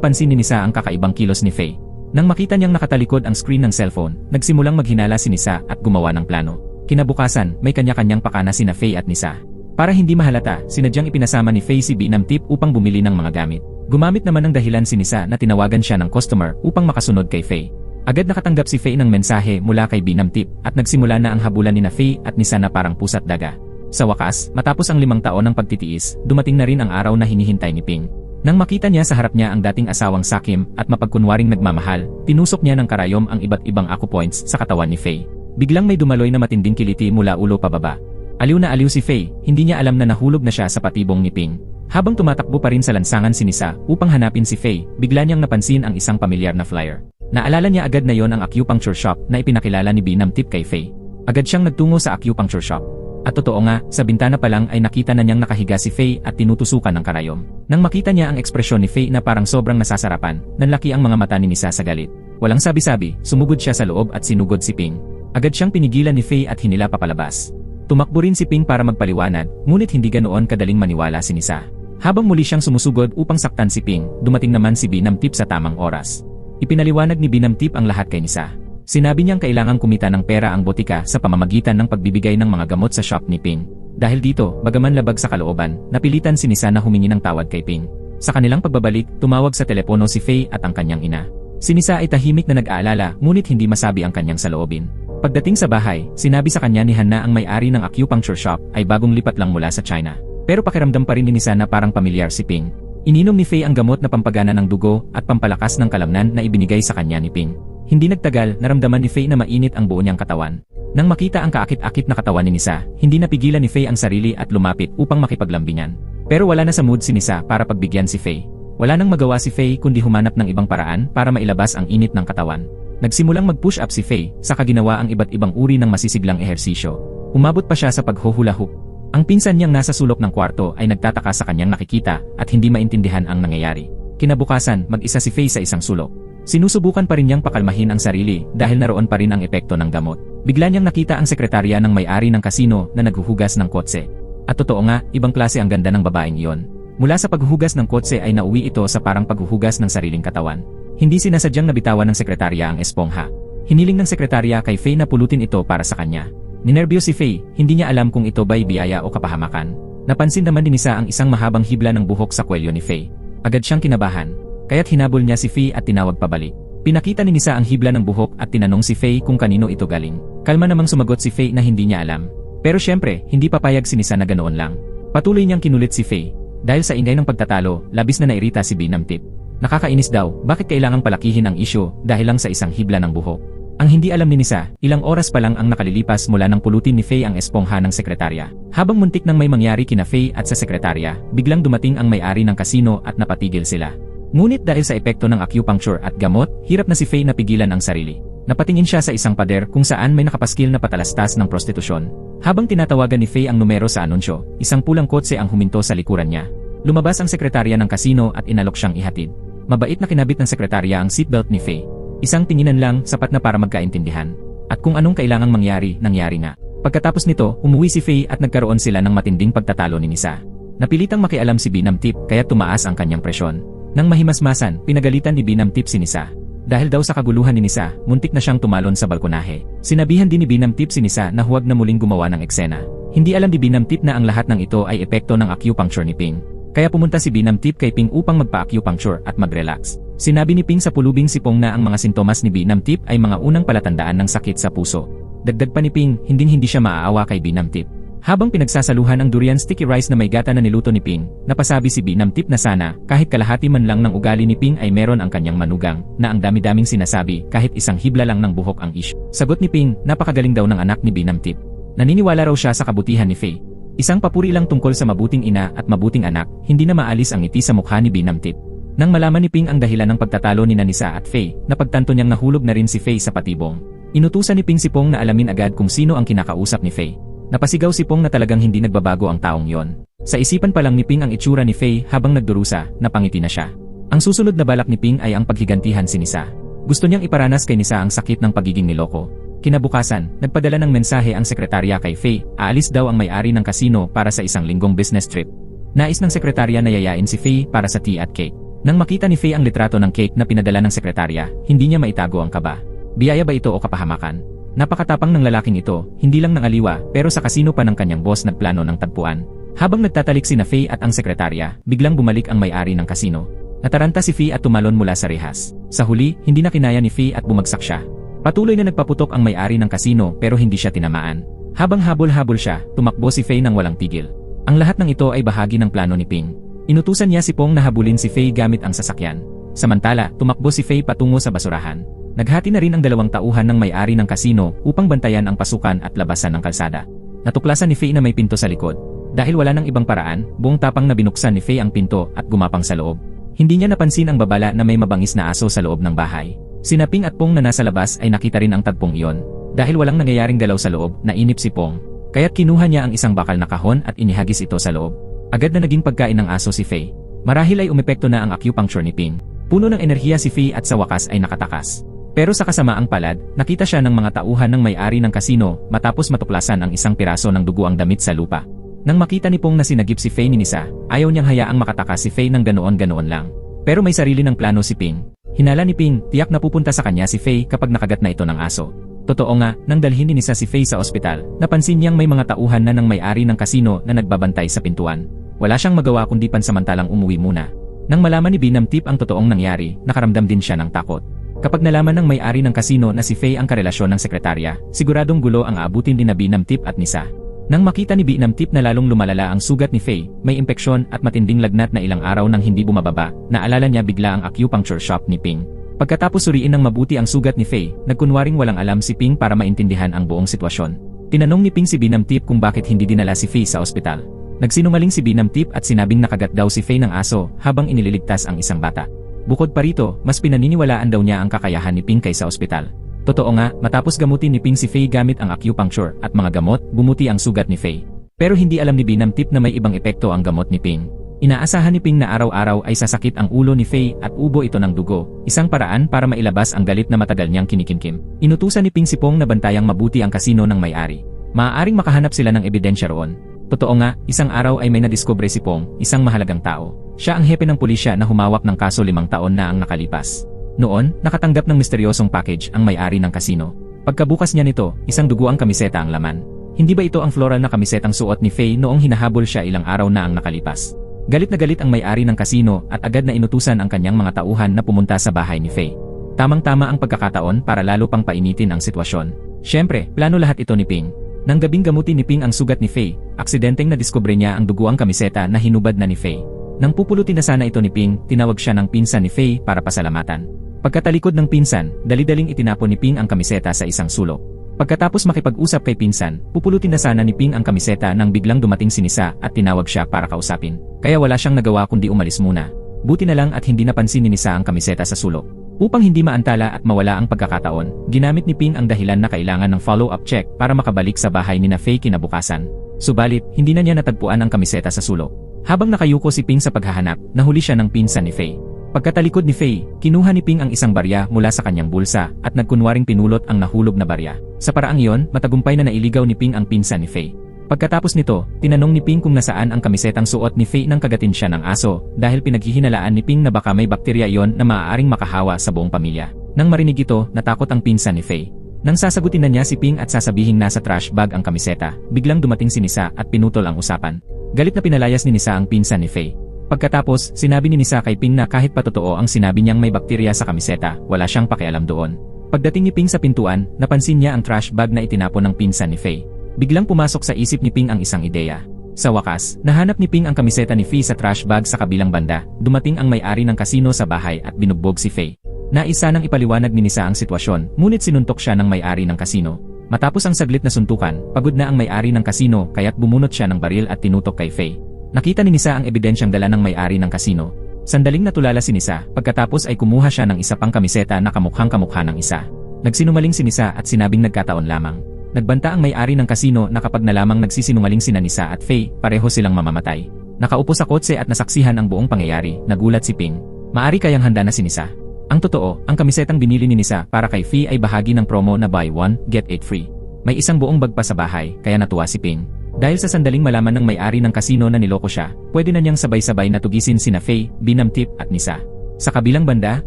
S1: napansin ni Nisa ang kakaibang kilos ni Faye. Nang makita niyang nakatalikod ang screen ng cellphone, nagsimulang maghinala si Nisa at gumawa ng plano. Kinabukasan, may kanya-kanyang pakana sina Faye at Nisa. Para hindi mahalata, sinadyang ipinasama ni Faye si Binam Tip upang bumili ng mga gamit. Gumamit naman ng dahilan si Nisa na tinawagan siya ng customer upang makasunod kay Faye. Agad nakatanggap si Faye ng mensahe mula kay Binam Tip at nagsimula na ang habulan ni Faye at Nisa na parang pusa't daga. Sa wakas, matapos ang 5 taon ng pagtitiis, dumating na rin ang araw na hinihintay ni Ping. Nang makita niya sa harap niya ang dating asawang Sakim at mapagkunwaring nagmamahal, tinusok niya ng karayom ang iba't ibang acupoints sa katawan ni Faye. Biglang may dumaloy na matinding kiliti mula ulo pababa. Aliw na aliw si Faye, hindi niya alam na nahulog na siya sa patibong ni Ping. Habang tumatakbo pa rin sa lansangan si Nisa upang hanapin si Faye, bigla niyang napansin ang isang pamilyar na flyer. Naalala niya agad na yon ang acupuncture shop na ipinakilala ni Binam Tip kay Faye. Agad siyang nagtungo sa acupuncture shop. At totoo nga, sa bintana pa lang ay nakita na niyang nakahiga si Faye at tinutusukan ng karayom. Nang makita niya ang ekspresyon ni Faye na parang sobrang nasasarapan, nanlaki ang mga mata ni Nisa sa galit. Walang sabi-sabi, sumugod siya sa loob at sinugod si Ping. Agad siyang pinigilan ni Faye at hinila papalabas. Tumakbo rin si Ping para magpaliwanag, ngunit hindi ganoon kadaling maniwala si Nisa. Habang muli siyang sumusugod upang saktan si Ping, dumating naman si Binam Tip sa tamang oras. Ipinaliwanag ni Binam Tip ang lahat kay Nisa. Sinabi niyang kailangang kumita ng pera ang botika sa pamamagitan ng pagbibigay ng mga gamot sa shop ni Ping. Dahil dito, bagaman labag sa kalooban, napilitan si Nisa na humingi ng tawad kay Ping. Sa kanilang pagbabalik, tumawag sa telepono si Faye at ang kanyang ina. Si Nisa ay tahimik na nag-aalala ngunit hindi masabi ang kanyang saloobin. Pagdating sa bahay, sinabi sa kanya ni Han na ang may-ari ng acupuncture shop ay bagong lipat lang mula sa China. Pero pakiramdam pa rin ni Nisa na parang pamilyar si Ping. Ininom ni Faye ang gamot na pampagana ng dugo at pampalakas ng kalamnan na ibinigay sa kanya ni Ping. Hindi nagtagal, naramdaman ni Faye na mainit ang buo niyang katawan. Nang makita ang kaakit-akit na katawan ni Nisa, hindi napigilan ni Faye ang sarili at lumapit upang makipaglambingan. Pero wala na sa mood si Nisa para pagbigyan si Faye. Wala nang magawa si Faye kundi humanap ng ibang paraan para mailabas ang init ng katawan. Nagsimulang mag-push up si Faye, saka ginawa ang iba't ibang uri ng masisiglang ehersisyo. Umabot pa siya sa pag-hula hoop. Ang pinsan niyang nasa sulok ng kwarto ay nagtataka sa kanyang nakikita at hindi maintindihan ang nangyayari. Kinabukasan, mag-isa si Faye sa isang sulok. Sinusubukan pa rin niyang pakalmahin ang sarili dahil naroon pa rin ang epekto ng gamot. Bigla niyang nakita ang sekretarya ng may-ari ng kasino na naghuhugas ng kotse. At totoo nga, ibang klase ang ganda ng babaeng iyon. Mula sa paghuhugas ng kotse ay nauwi ito sa parang paghuhugas ng sariling katawan. Hindi sinasadyang nabitawan ng sekretarya ang espongha. Hiniling ng sekretarya kay Faye na pulutin ito para sa kanya. Ninerbiyos si Faye, hindi niya alam kung ito ba'y biyaya o kapahamakan. Napansin naman ni Nisa ang isang mahabang hibla ng buhok sa kwelyo ni Faye. Agad siyang kinabahan. Kaya't hinabol niya si Faye at tinawag pabalik. Pinakita ni Nisa ang hibla ng buhok at tinanong si Faye kung kanino ito galing. Kalma namang sumagot si Faye na hindi niya alam. Pero syempre, hindi papayag si Nisa na ganoon lang. Patuloy niyang kinulit si Faye. Dahil sa ingay ng pagtatalo, labis na nairita si Binam Tip. Nakakainis daw, bakit kailangang palakihin ang isyu dahil lang sa isang hibla ng buhok. Ang hindi alam ni Nisa, ilang oras pa lang ang nakalilipas mula nang pulutin ni Faye ang espongha ng sekretarya. Habang muntik nang may mangyari kina Faye at sa sekretarya, biglang dumating ang may-ari ng kasino at napatigil sila. Ngunit dahil sa epekto ng acupuncture at gamot, hirap na si Faye na pigilan ang sarili. Napatingin siya sa isang pader kung saan may nakapaskil na patalastas ng prostitusyon. Habang tinatawagan ni Faye ang numero sa anunsyo, isang pulang kotse ang huminto sa likuran niya. Lumabas ang sekretarya ng kasino at inalok siyang ihatid. Mabait na kinabit ng sekretarya ang seatbelt ni Faye. Isang tinginan lang, sapat na para magkaintindihan. At kung anong kailangang mangyari, nangyari nga. Pagkatapos nito, umuwi si Faye at nagkaroon sila ng matinding pagtatalo ni Nisa. Napilitang makialam si Binam Tip kaya tumaas ang kanyang presyon. Nang mahimasmasan, pinagalitan ni Binam Tip si Nisa. Dahil daw sa kaguluhan ni Nisa, muntik na siyang tumalon sa balkonahe. Sinabihan din ni Binam Tip si Nisa na huwag na muling gumawa ng eksena. Hindi alam ni Binam Tip na ang lahat ng ito ay epekto ng acupuncture ni Ping. Kaya pumunta si Binam Tip kay Ping upang magpa-acupuncture at mag-relax. Sinabi ni Ping sa pulubing sipong na ang mga sintomas ni Binam Tip ay mga unang palatandaan ng sakit sa puso. Dagdag pa ni Ping, hindi siya maaawa kay Binam Tip. Habang pinagsasaluhan ang durian sticky rice na may gata na niluto ni Ping, napasabi si Binam Tip na sana, kahit kalahati man lang ng ugali ni Ping ay meron ang kanyang manugang, na ang dami-daming sinasabi kahit isang hibla lang ng buhok ang issue. Sagot ni Ping, napakagaling daw ng anak ni Binam Tip. Naniniwala raw siya sa kabutihan ni Faye. Isang papuri lang tungkol sa mabuting ina at mabuting anak, hindi na maalis ang ngiti sa mukha ni Binam Tip. Nang malaman ni Ping ang dahilan ng pagtatalo ni Nisa at Faye, napagtanto niyang nahulog na rin si Faye sa patibong. Inutusan ni Ping si Pong na alamin agad kung sino ang kinakausap ni Faye. Napasigaw si Pong na talagang hindi nagbabago ang taong yon. Sa isipan pa lang ni Ping ang itsura ni Faye habang nagdurusa, napangiti na siya. Ang susunod na balak ni Ping ay ang paghigantihan si Nisa. Gusto niyang iparanas kay Nisa ang sakit ng pagiging niloko. Kinabukasan, nagpadala ng mensahe ang sekretarya kay Faye, aalis daw ang may-ari ng kasino para sa isang linggong business trip. Nais ng sekretarya na yayain si Faye para sa tea at cake. Nang makita ni Faye ang litrato ng cake na pinadala ng sekretarya, hindi niya maitago ang kaba. Biyaya ba ito o kapahamakan? Napakatapang ng lalaking ito, hindi lang ng aliwa pero sa kasino pa ng kanyang boss nagplano ng tagpuan. Habang nagtatalik sina Faye at ang sekretarya, biglang bumalik ang may-ari ng kasino. Nataranta si Faye at tumalon mula sa rehas. Sa huli, hindi na kinaya ni Faye at bumagsak siya. Patuloy na nagpaputok ang may-ari ng kasino pero hindi siya tinamaan. Habang habol-habol siya, tumakbo si Faye nang walang tigil. Ang lahat ng ito ay bahagi ng plano ni Ping. Inutusan niya si Pong na habulin si Faye gamit ang sasakyan. Samantala, tumakbo si Faye patungo sa basurahan. Naghati na rin ang dalawang tauhan ng may-ari ng kasino upang bantayan ang pasukan at labasan ng kalsada. Natuklasan ni Faye na may pinto sa likod. Dahil wala nang ibang paraan, buong tapang na binuksan ni Faye ang pinto at gumapang sa loob. Hindi niya napansin ang babala na may mabangis na aso sa loob ng bahay. Sina Ping at Pong na nasa labas ay nakita rin ang tagpong iyon. Dahil walang nangyayaring galaw sa loob, nainip si Pong. Kaya't kinuha niya ang isang bakal na kahon at inihagis ito sa loob. Agad na naging pagkain ng aso si Faye. Marahil ay umepekto na ang acupuncture ni Ping. Puno ng enerhiya si Faye at sa wakas ay nakatakas. Pero sa kasamaang palad, nakita siya ng mga tauhan ng may-ari ng kasino matapos matuklasan ang isang piraso ng duguang damit sa lupa. Nang makita ni Pong na sinagip si Faye ni Nisa, ayaw niyang hayaang makatakas si Faye ng ganoon-ganoon lang. Pero may sarili ng plano si Ping. Hinala ni Ping, tiyak na pupunta sa kanya si Faye kapag nakagat na ito ng aso. Totoo nga, nang dalhin ni Nisa si Faye sa ospital, napansin niyang may mga tauhan na ng may-ari ng kasino na nagbabantay sa pintuan. Wala siyang magawa kundi pansamantalang umuwi muna. Nang malaman ni Binamtip ang totoong nangyari, nakaramdam din siya ng takot. Kapag nalaman ng may-ari ng kasino na si Faye ang karelasyon ng sekretarya, siguradong gulo ang aabutin din na Binamtip at Nisa. Nang makita ni Binamtip na lalong lumalala ang sugat ni Faye, may impeksyon at matinding lagnat na ilang araw nang hindi bumababa, naalala niya bigla ang acupuncture shop ni Ping. Pagkatapos suriin ng mabuti ang sugat ni Faye, nagkunwaring walang alam si Ping para maintindihan ang buong sitwasyon. Tinanong ni Ping si Binamtip kung bakit hindi dinala si Faye sa ospital. Nagsinungaling si Binamtip at sinabing nakagat daw si Faye ng aso habang inililigtas ang isang bata. Bukod pa rito, mas pinaniniwalaan daw niya ang kakayahan ni Ping kaysa ospital. Totoo nga, matapos gamutin ni Ping si Faye gamit ang acupuncture at mga gamot, bumuti ang sugat ni Faye. Pero hindi alam ni Binamtip na may ibang epekto ang gamot ni Ping. Inaasahan ni Ping na araw-araw ay sasakit ang ulo ni Faye at ubo ito ng dugo, isang paraan para mailabas ang galit na matagal niyang kinikimkim. Inutusan ni Ping si Pong na bantayang mabuti ang kasino ng may-ari. Maaaring makahanap sila ng ebidensya roon. Totoo nga, isang araw ay may nadiskubre si Pong, isang mahalagang tao. Siya ang hepe ng pulisya na humawak ng kaso 5 taon na ang nakalipas. Noon, nakatanggap ng misteryosong package ang may-ari ng kasino. Pagkabukas niya nito, isang duguang kamiseta ang laman. Hindi ba ito ang floral na kamisetang suot ni Faye noong hinahabol siya ilang araw na ang nakalipas? Galit na galit ang may-ari ng kasino at agad na inutusan ang kanyang mga tauhan na pumunta sa bahay ni Faye. Tamang-tama ang pagkakataon para lalo pang painitin ang sitwasyon. Siyempre, plano lahat ito ni Ping. Nang gabing gamutin ni Ping ang sugat ni Faye, aksidenteng nadiskubre niya ang duguang kamiseta na hinubad na ni Faye. Nang pupulutin na sana ito ni Ping, tinawag siya ng pinsan ni Faye para pasalamatan. Pagkatalikod ng pinsan, dali-daling itinapon ni Ping ang kamiseta sa isang sulok. Pagkatapos makipag-usap kay pinsan, pupulutin na sana ni Ping ang kamiseta nang biglang dumating si Nisa at tinawag siya para kausapin. Kaya wala siyang nagawa kundi umalis muna. Buti na lang at hindi napansin ni Nisa ang kamiseta sa sulok. Upang hindi maantala at mawala ang pagkakataon, ginamit ni Ping ang dahilan na kailangan ng follow-up check para makabalik sa bahay ni na Faye kinabukasan. Subalit, hindi na niya natagpuan ang kamiseta sa sulok. Habang nakayuko si Ping sa paghahanap, nahuli siya ng pinsan ni Faye. Pagkatalikod ni Faye, kinuha ni Ping ang isang barya mula sa kanyang bulsa at nagkunwaring pinulot ang nahulog na barya. Sa paraang iyon, matagumpay na nailigaw ni Ping ang pinsan ni Faye. Pagkatapos nito, tinanong ni Ping kung nasaan ang kamisetang suot ni Faye nang kagatin siya ng aso dahil pinaghihinalaan ni Ping na baka may bakterya iyon na maaaring makahawa sa buong pamilya. Nang marinig ito, natakot ang pinsan ni Faye. Nang sasagutin na niya si Ping at sasabihing nasa trash bag ang kamiseta, biglang dumating si Nisa at pinutol ang usapan. Galit na pinalayas ni Nisa ang pinsan ni Faye. Pagkatapos, sinabi ni Nisa kay Ping na kahit patotoo ang sinabi niyang may bakterya sa kamiseta, wala siyang pakialam doon. Pagdating ni Ping sa pintuan, napansin niya ang trash bag na itinapon ng pinsan ni Faye. Biglang pumasok sa isip ni Ping ang isang ideya. Sa wakas, nahanap ni Ping ang kamiseta ni Faye sa trash bag sa kabilang banda. Dumating ang may-ari ng kasino sa bahay at binugbog si Faye. Naisa nang ipaliwanag ni Nisa ang sitwasyon, ngunit sinuntok siya ng may-ari ng kasino. Matapos ang saglit na suntukan, pagod na ang may-ari ng kasino kaya't bumunot siya ng baril at tinutok kay Faye. Nakita ni Nisa ang ebidensyang dala ng may-ari ng kasino. Sandaling natulala si Nisa, pagkatapos ay kumuha siya ng isa pang kamiseta na kamukhang-kamukha ng isa. Nagsinungaling si Nisa at sinabing nagkataon lamang. Nagbanta ang may-ari ng kasino na kapag nalamang nagsisinungaling sina Nisa at Faye, pareho silang mamamatay. Nakaupo sa kotse at nasaksihan ang buong pangyayari, nagulat si Ping. Maari kayang handa na si Nisa. Ang totoo, ang kamisetang binili ni Nisa para kay Fee ay bahagi ng promo na buy one, get 8 free. May isang buong bag pa sa bahay, kaya natuwa si Ping. Dahil sa sandaling malaman ng may-ari ng kasino na niloko siya, pwede na niyang sabay-sabay na tugisin sina Faye, Binamtip at Nisa. Sa kabilang banda,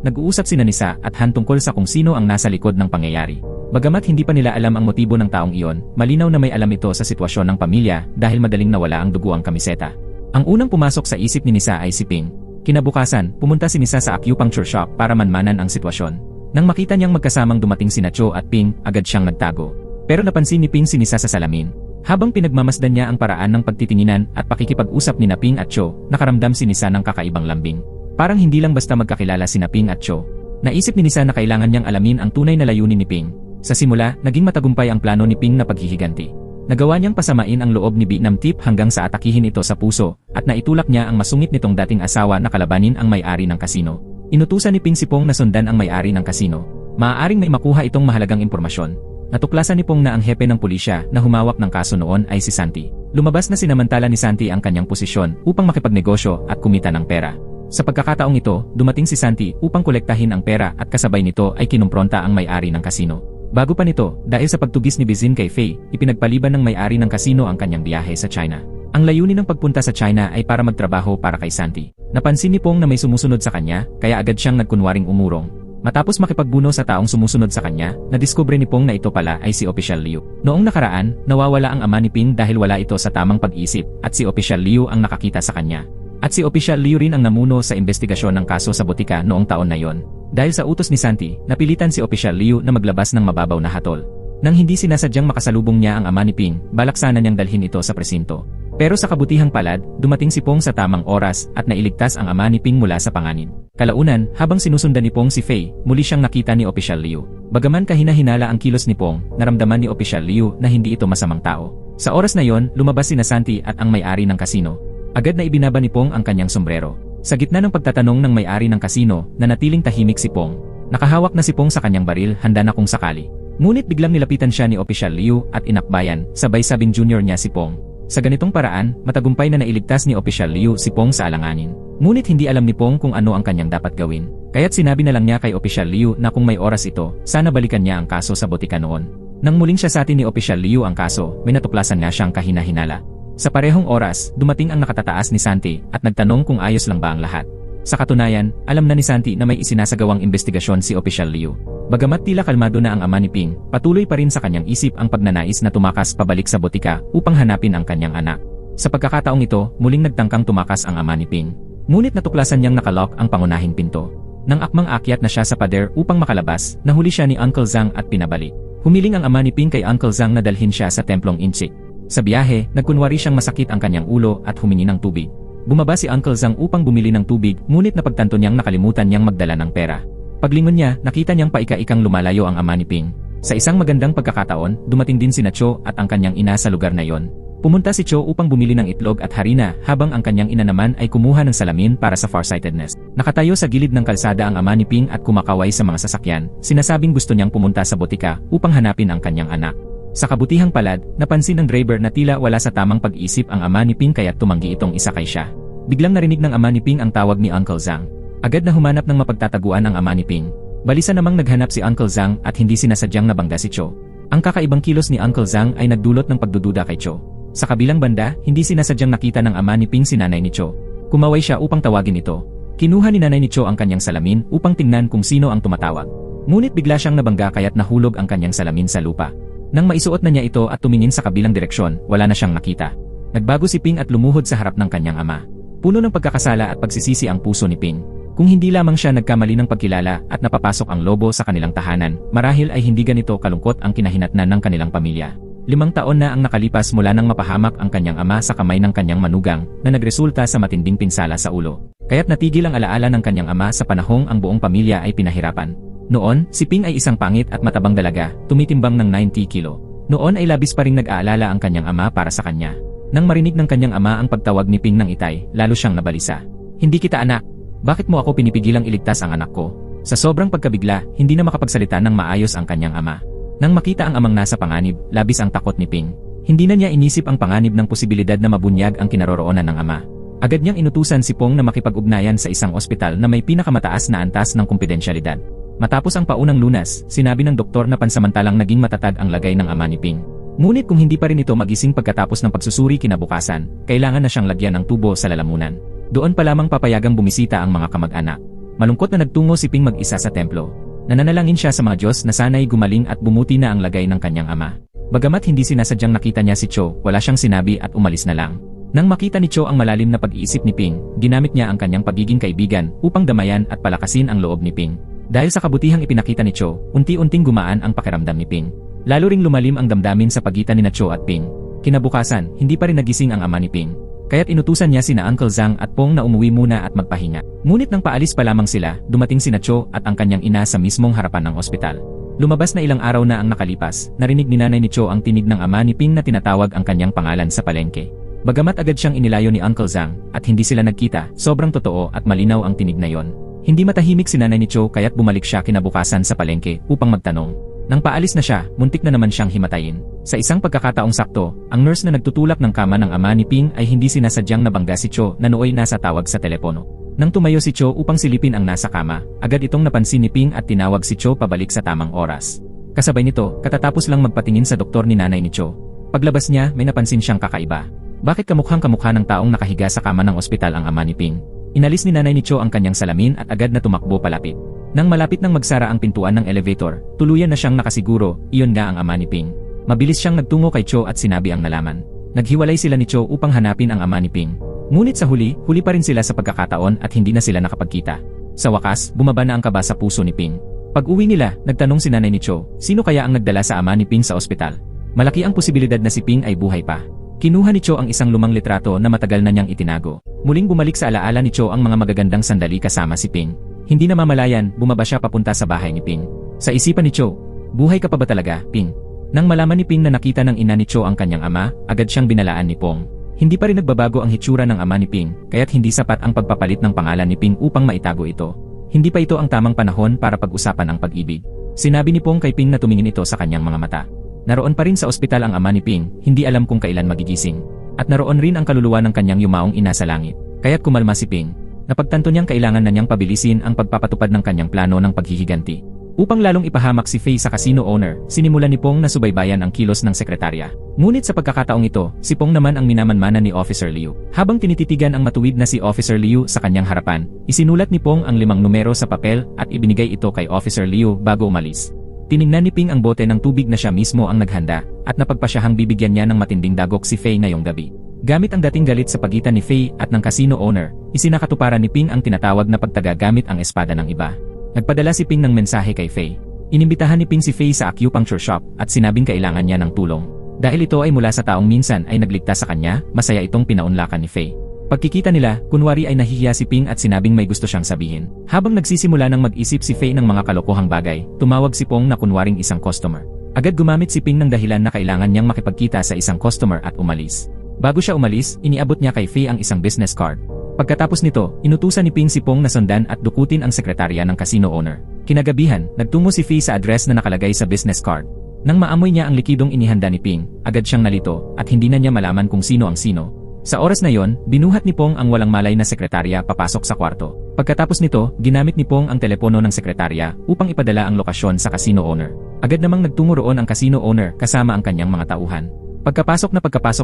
S1: nag-uusap sina Nisa at Han tungkol sa kung sino ang nasa likod ng pangyayari. Bagamat hindi pa nila alam ang motibo ng taong iyon, malinaw na may alam ito sa sitwasyon ng pamilya dahil madaling nawala ang dugo ang kamiseta. Ang unang pumasok sa isip ni Nisa ay si Ping. Kinabukasan, pumunta si Nisa sa acupuncture shop para manmanan ang sitwasyon. Nang makita niyang magkasamang dumating sina Cho at Ping, agad siyang nagtago. Pero napansin ni Ping si Nisa sa salamin. Habang pinagmamasdan niya ang paraan ng pagtitinginan at pakikipag-usap ni Ping at Cho, nakaramdam si Nisa ng kakaibang lambing. Parang hindi lang basta magkakilala si Ping at Cho. Naisip ni Nisa na kailangan niyang alamin ang tunay na layunin ni Ping. Sa simula, naging matagumpay ang plano ni Ping na paghihiganti. Nagawa niyang pasamain ang loob ni Binamtip hanggang sa atakihin ito sa puso, at naitulak niya ang masungit nitong dating asawa na kalabanin ang may-ari ng kasino. Inutusan ni Ping si Pong na sundan ang may-ari ng kasino. Maaaring may makuha itong mahalagang impormasyon. Natuklasan ni Pong na ang hepe ng pulisya na humawak ng kaso noon ay si Santi. Lumabas na sinamantala ni Santi ang kanyang posisyon upang makipagnegosyo at kumita ng pera. Sa pagkakataong ito, dumating si Santi upang kolektahin ang pera at kasabay nito ay kinumpronta ang may-ari ng kasino. Bago pa nito, dahil sa pagtugis ni Bizin kay Faye, ipinagpaliban ng may-ari ng kasino ang kanyang biyahe sa China. Ang layunin ng pagpunta sa China ay para magtrabaho para kay Santi. Napansin ni Pong na may sumusunod sa kanya, kaya agad siyang nagkunwaring umurong. Matapos makipagbuno sa taong sumusunod sa kanya, nadiskubre ni Pong na ito pala ay si Official Liu. Noong nakaraan, nawawala ang ama ni Ping dahil wala ito sa tamang pag-isip, at si Official Liu ang nakakita sa kanya. At si Official Liu rin ang namuno sa investigasyon ng kaso sa botika noong taon na yon. Dahil sa utos ni Santi, napilitan si Official Liu na maglabas ng mababaw na hatol. Nang hindi sinasadyang makasalubong niya ang ama ni Ping, balak sana niyang dalhin ito sa presinto. Pero sa kabutihang palad, dumating si Pong sa tamang oras at nailigtas ang ama ni Ping mula sa panganib. Kalaunan, habang sinusundan ni Pong si Faye, muli siyang nakita ni Official Liu. Bagaman kahina-hinala ang kilos ni Pong, naramdaman ni Official Liu na hindi ito masamang tao. Sa oras na yon, lumabas sina Santi at ang may-ari ng kasino. Agad na ibinaba ni Pong ang kanyang sombrero. Sa gitna ng pagtatanong ng may-ari ng kasino, nanatiling tahimik si Pong. Nakahawak na si Pong sa kanyang baril, handa na kung sakali. Ngunit biglang nilapitan siya ni Official Liu at inakbayan, sabay sabing junior niya si Pong. Sa ganitong paraan, matagumpay na nailigtas ni Official Liu si Pong sa alanganin. Ngunit hindi alam ni Pong kung ano ang kanyang dapat gawin. Kaya't sinabi na lang niya kay Official Liu na kung may oras ito, sana balikan niya ang kaso sa botika noon. Nang muling siya sa atin ni Official Liu ang kaso, may natuklasan na siyang kahina-hinala. Sa parehong oras, dumating ang nakatataas ni Santi at nagtanong kung ayos lang ba ang lahat. Sa katunayan, alam na ni Santi na may isinasagawang investigasyon si Official Liu. Bagamat tila kalmado na ang ama ni Ping, patuloy pa rin sa kanyang isip ang pagnanais na tumakas pabalik sa botika upang hanapin ang kanyang anak. Sa pagkakataong ito, muling nagtangkang tumakas ang ama ni Ping. Ngunit natuklasan niyang nakalock ang pangunahing pinto. Nang akmang akyat na siya sa pader upang makalabas, nahuli siya ni Uncle Zhang at pinabalik. Humiling ang ama ni Ping kay Uncle Zhang na dalhin siya sa templong Inchik. Sa biyahe, nagkunwari siyang masakit ang kanyang ulo at humingi ng tubig. Bumaba si Uncle Zhang upang bumili ng tubig, ngunit napagtanto niyang nakalimutan niyang magdala ng pera. Paglingon niya, nakita niyang paika-ikang lumalayo ang ama ni Ping. Sa isang magandang pagkakataon, dumating din sina Cho at ang kanyang ina sa lugar na yon. Pumunta si Cho upang bumili ng itlog at harina habang ang kanyang ina naman ay kumuha ng salamin para sa farsightedness. Nakatayo sa gilid ng kalsada ang ama ni Ping at kumakaway sa mga sasakyan, sinasabing gusto niyang pumunta sa botika upang hanapin ang kanyang anak. Sa kabutihang palad, napansin ng driver na tila wala sa tamang pag-isip ang ama ni Ping kaya tumanggi itong isakay siya. Biglang narinig ng ama ni Ping ang tawag ni Uncle Zhang. Agad na humanap ng mapagtataguan ang ama ni Ping. Balisa namang naghanap si Uncle Zhang at hindi sinasadyang nabangga si Cho. Ang kakaibang kilos ni Uncle Zhang ay nagdulot ng pagdududa kay Cho. Sa kabilang banda, hindi sinasadyang nakita ng ama ni Ping si nanay ni Cho. Kumaway siya upang tawagin ito. Kinuha ni nanay ni Cho ang kanyang salamin upang tingnan kung sino ang tumatawag. Ngunit bigla siyang nabangga kaya't nahulog ang kanyang salamin sa lupa. Nang maisuot na niya ito at tumingin sa kabilang direksyon, wala na siyang nakita. Nagbago si Ping at lumuhod sa harap ng kanyang ama. Puno ng pagkakasala at pagsisisi ang puso ni Ping. Kung hindi lamang siya nagkamali ng pagkilala at napapasok ang lobo sa kanilang tahanan, marahil ay hindi ganito kalungkot ang kinahinatnan ng kanilang pamilya. 5 taon na ang nakalipas mula nang mapahamak ang kanyang ama sa kamay ng kanyang manugang na nagresulta sa matinding pinsala sa ulo. Kaya't natigil ang alaala ng kanyang ama sa panahong ang buong pamilya ay pinahirapan. Noon, si Ping ay isang pangit at matabang dalaga, tumitimbang ng 90 kilo. Noon ay labis pa ring nag-aalala ang kanyang ama para sa kanya. Nang marinig ng kanyang ama ang pagtawag ni Ping ng itay, lalo siyang nabalisa. "Hindi kita anak. Bakit mo ako pinipigilang iligtas ang anak ko?" Sa sobrang pagkabigla, hindi na makapagsalita ng maayos ang kanyang ama. Nang makita ang amang nasa panganib, labis ang takot ni Ping. Hindi na niya inisip ang panganib ng posibilidad na mabunyag ang kinaroroonan ng ama. Agad niyang inutusan si Pong na makipag-ugnayan sa isang ospital na may pinakamataas na antas ng kumpidensyalidad. Matapos ang paunang lunas, sinabi ng doktor na pansamantalang naging matatag ang lagay ng ama ni Ping. Ngunit kung hindi pa rin ito magising pagkatapos ng pagsusuri kinabukasan, kailangan na siyang lagyan ng tubo sa lalamunan. Doon pa lamang papayagang bumisita ang mga kamag-anak. Malungkot na nagtungo si Ping mag-isa sa templo. Nananalangin siya sa mga Diyos na sana'y gumaling at bumuti na ang lagay ng kanyang ama. Bagamat hindi sinasadyang nakita niya si Cho, wala siyang sinabi at umalis na lang. Nang makita ni Cho ang malalim na pag-iisip ni Ping, ginamit niya ang kanyang pagiging kaibigan upang damayan at palakasin ang loob ni Ping. Dahil sa kabutihang ipinakita ni Cho, unti-unting gumaan ang pakiramdam ni Ping. Lalo ring lumalim ang damdamin sa pagitan ni Cho at Ping. Kinabukasan, hindi pa rin nagising ang ama ni Ping. Kaya't inutusan niya sina Uncle Zhang at Pong na umuwi muna at magpahinga. Ngunit nang paalis pa lamang sila, dumating sina Cho at ang kanyang ina sa mismong harapan ng ospital. Lumabas na ilang araw na ang nakalipas, narinig ni nanay ni Cho ang tinig ng ama ni Ping na tinatawag ang kanyang pangalan sa palengke. Bagamat agad siyang inilayo ni Uncle Zhang at hindi sila nagkita, sobrang totoo at malinaw ang tinig na yon. Hindi matahimik si nanay ni Cho kaya't bumalik siya kinabukasan sa palengke upang magtanong. Nang paalis na siya, muntik na naman siyang himatayin. Sa isang pagkakataong sakto, ang nurse na nagtutulak ng kama ng ama ni Ping ay hindi sinasadyang nabangga si Cho na nooy nasa tawag sa telepono. Nang tumayo si Cho upang silipin ang nasa kama, agad itong napansin ni Ping at tinawag si Cho pabalik sa tamang oras. Kasabay nito, katatapos lang magpatingin sa doktor ni nanay ni Cho. Paglabas niya, may napansin siyang kakaiba. Bakit kamukhang-kamukha ng taong nakahiga sa kama ng ospital ang ama ni Ping? Inalis ni nanay ni Cho ang kanyang salamin at agad na tumakbo palapit. Nang malapit nang magsara ang pintuan ng elevator, tuluyan na siyang nakasiguro, iyon nga ang ama ni Ping. Mabilis siyang nagtungo kay Cho at sinabi ang nalaman. Naghiwalay sila ni Cho upang hanapin ang ama ni Ping. Ngunit sa huli pa rin sila sa pagkakataon at hindi na sila nakapagkita. Sa wakas, bumaba na ang kaba sa puso ni Ping. Pag-uwi nila, nagtanong si nanay ni Cho, sino kaya ang nagdala sa ama ni Ping sa ospital? Malaki ang posibilidad na si Ping ay buhay pa. Kinuha ni Cho ang isang lumang litrato na matagal na niyang itinago. Muling bumalik sa alaala ni Cho ang mga magagandang sandali kasama si Ping. Hindi na mamalayan, bumaba siya papunta sa bahay ni Ping. Sa isipan ni Cho, buhay ka pa ba talaga, Ping? Nang malaman ni Ping na nakita ng ina ni Cho ang kanyang ama, agad siyang binalaan ni Pong. Hindi pa rin nagbabago ang hitsura ng ama ni Ping, kaya't hindi sapat ang pagpapalit ng pangalan ni Ping upang maitago ito. Hindi pa ito ang tamang panahon para pag-usapan ang pag-ibig. Sinabi ni Pong kay Ping na tumingin ito sa kanyang mga mata. Naroon pa rin sa ospital ang ama ni Ping, hindi alam kung kailan magigising. At naroon rin ang kaluluwa ng kanyang yumaong ina sa langit. Kaya't kumalma si Ping. Napagtanto niyang kailangan na niyang pabilisin ang pagpapatupad ng kanyang plano ng paghihiganti. Upang lalong ipahamak si Faye sa casino owner, sinimulan ni Pong na subaybayan ang kilos ng sekretarya. Ngunit sa pagkakataong ito, si Pong naman ang minamanmanan ni Officer Liu. Habang tinititigan ang matuwid na si Officer Liu sa kanyang harapan, isinulat ni Pong ang 5 numero sa papel at ibinigay ito kay Officer Liu bago umalis. Tiningnan ni Ping ang bote ng tubig na siya mismo ang naghanda at napagpasyahang bibigyan niya ng matinding dagok si Faye ngayong gabi. Gamit ang dating galit sa pagitan ni Faye at ng casino owner, isinakatuparan ni Ping ang tinatawag na pagtaga gamit ang espada ng iba. Nagpadala si Ping ng mensahe kay Faye. Inimbitahan ni Ping si Faye sa acupuncture shop at sinabing kailangan niya ng tulong. Dahil ito ay mula sa taong minsan ay nagligtas sa kanya, masaya itong pinaunlakan ni Faye. Pagkikita nila, kunwari ay nahihiya si Ping at sinabing may gusto siyang sabihin. Habang nagsisimula ng mag-isip si Faye ng mga kalokohang bagay, tumawag si Pong na kunwaring isang customer. Agad gumamit si Ping ng dahilan na kailangan niyang makipagkita sa isang customer at umalis. Bago siya umalis, iniabot niya kay Faye ang isang business card. Pagkatapos nito, inutusan ni Ping si Pong na sundan at dukutin ang sekretarya ng casino owner. Kinagabihan, nagtungo si Faye sa address na nakalagay sa business card. Nang maamoy niya ang likidong inihanda ni Ping, agad siyang nalito at hindi na niya malaman kung sino ang sino. Sa oras na yon, binuhat ni Pong ang walang malay na sekretarya papasok sa kwarto. Pagkatapos nito, ginamit ni Pong ang telepono ng sekretarya upang ipadala ang lokasyon sa casino owner. Agad namang nagtungo roon ang casino owner kasama ang kanyang mga tauhan. Pagkapasok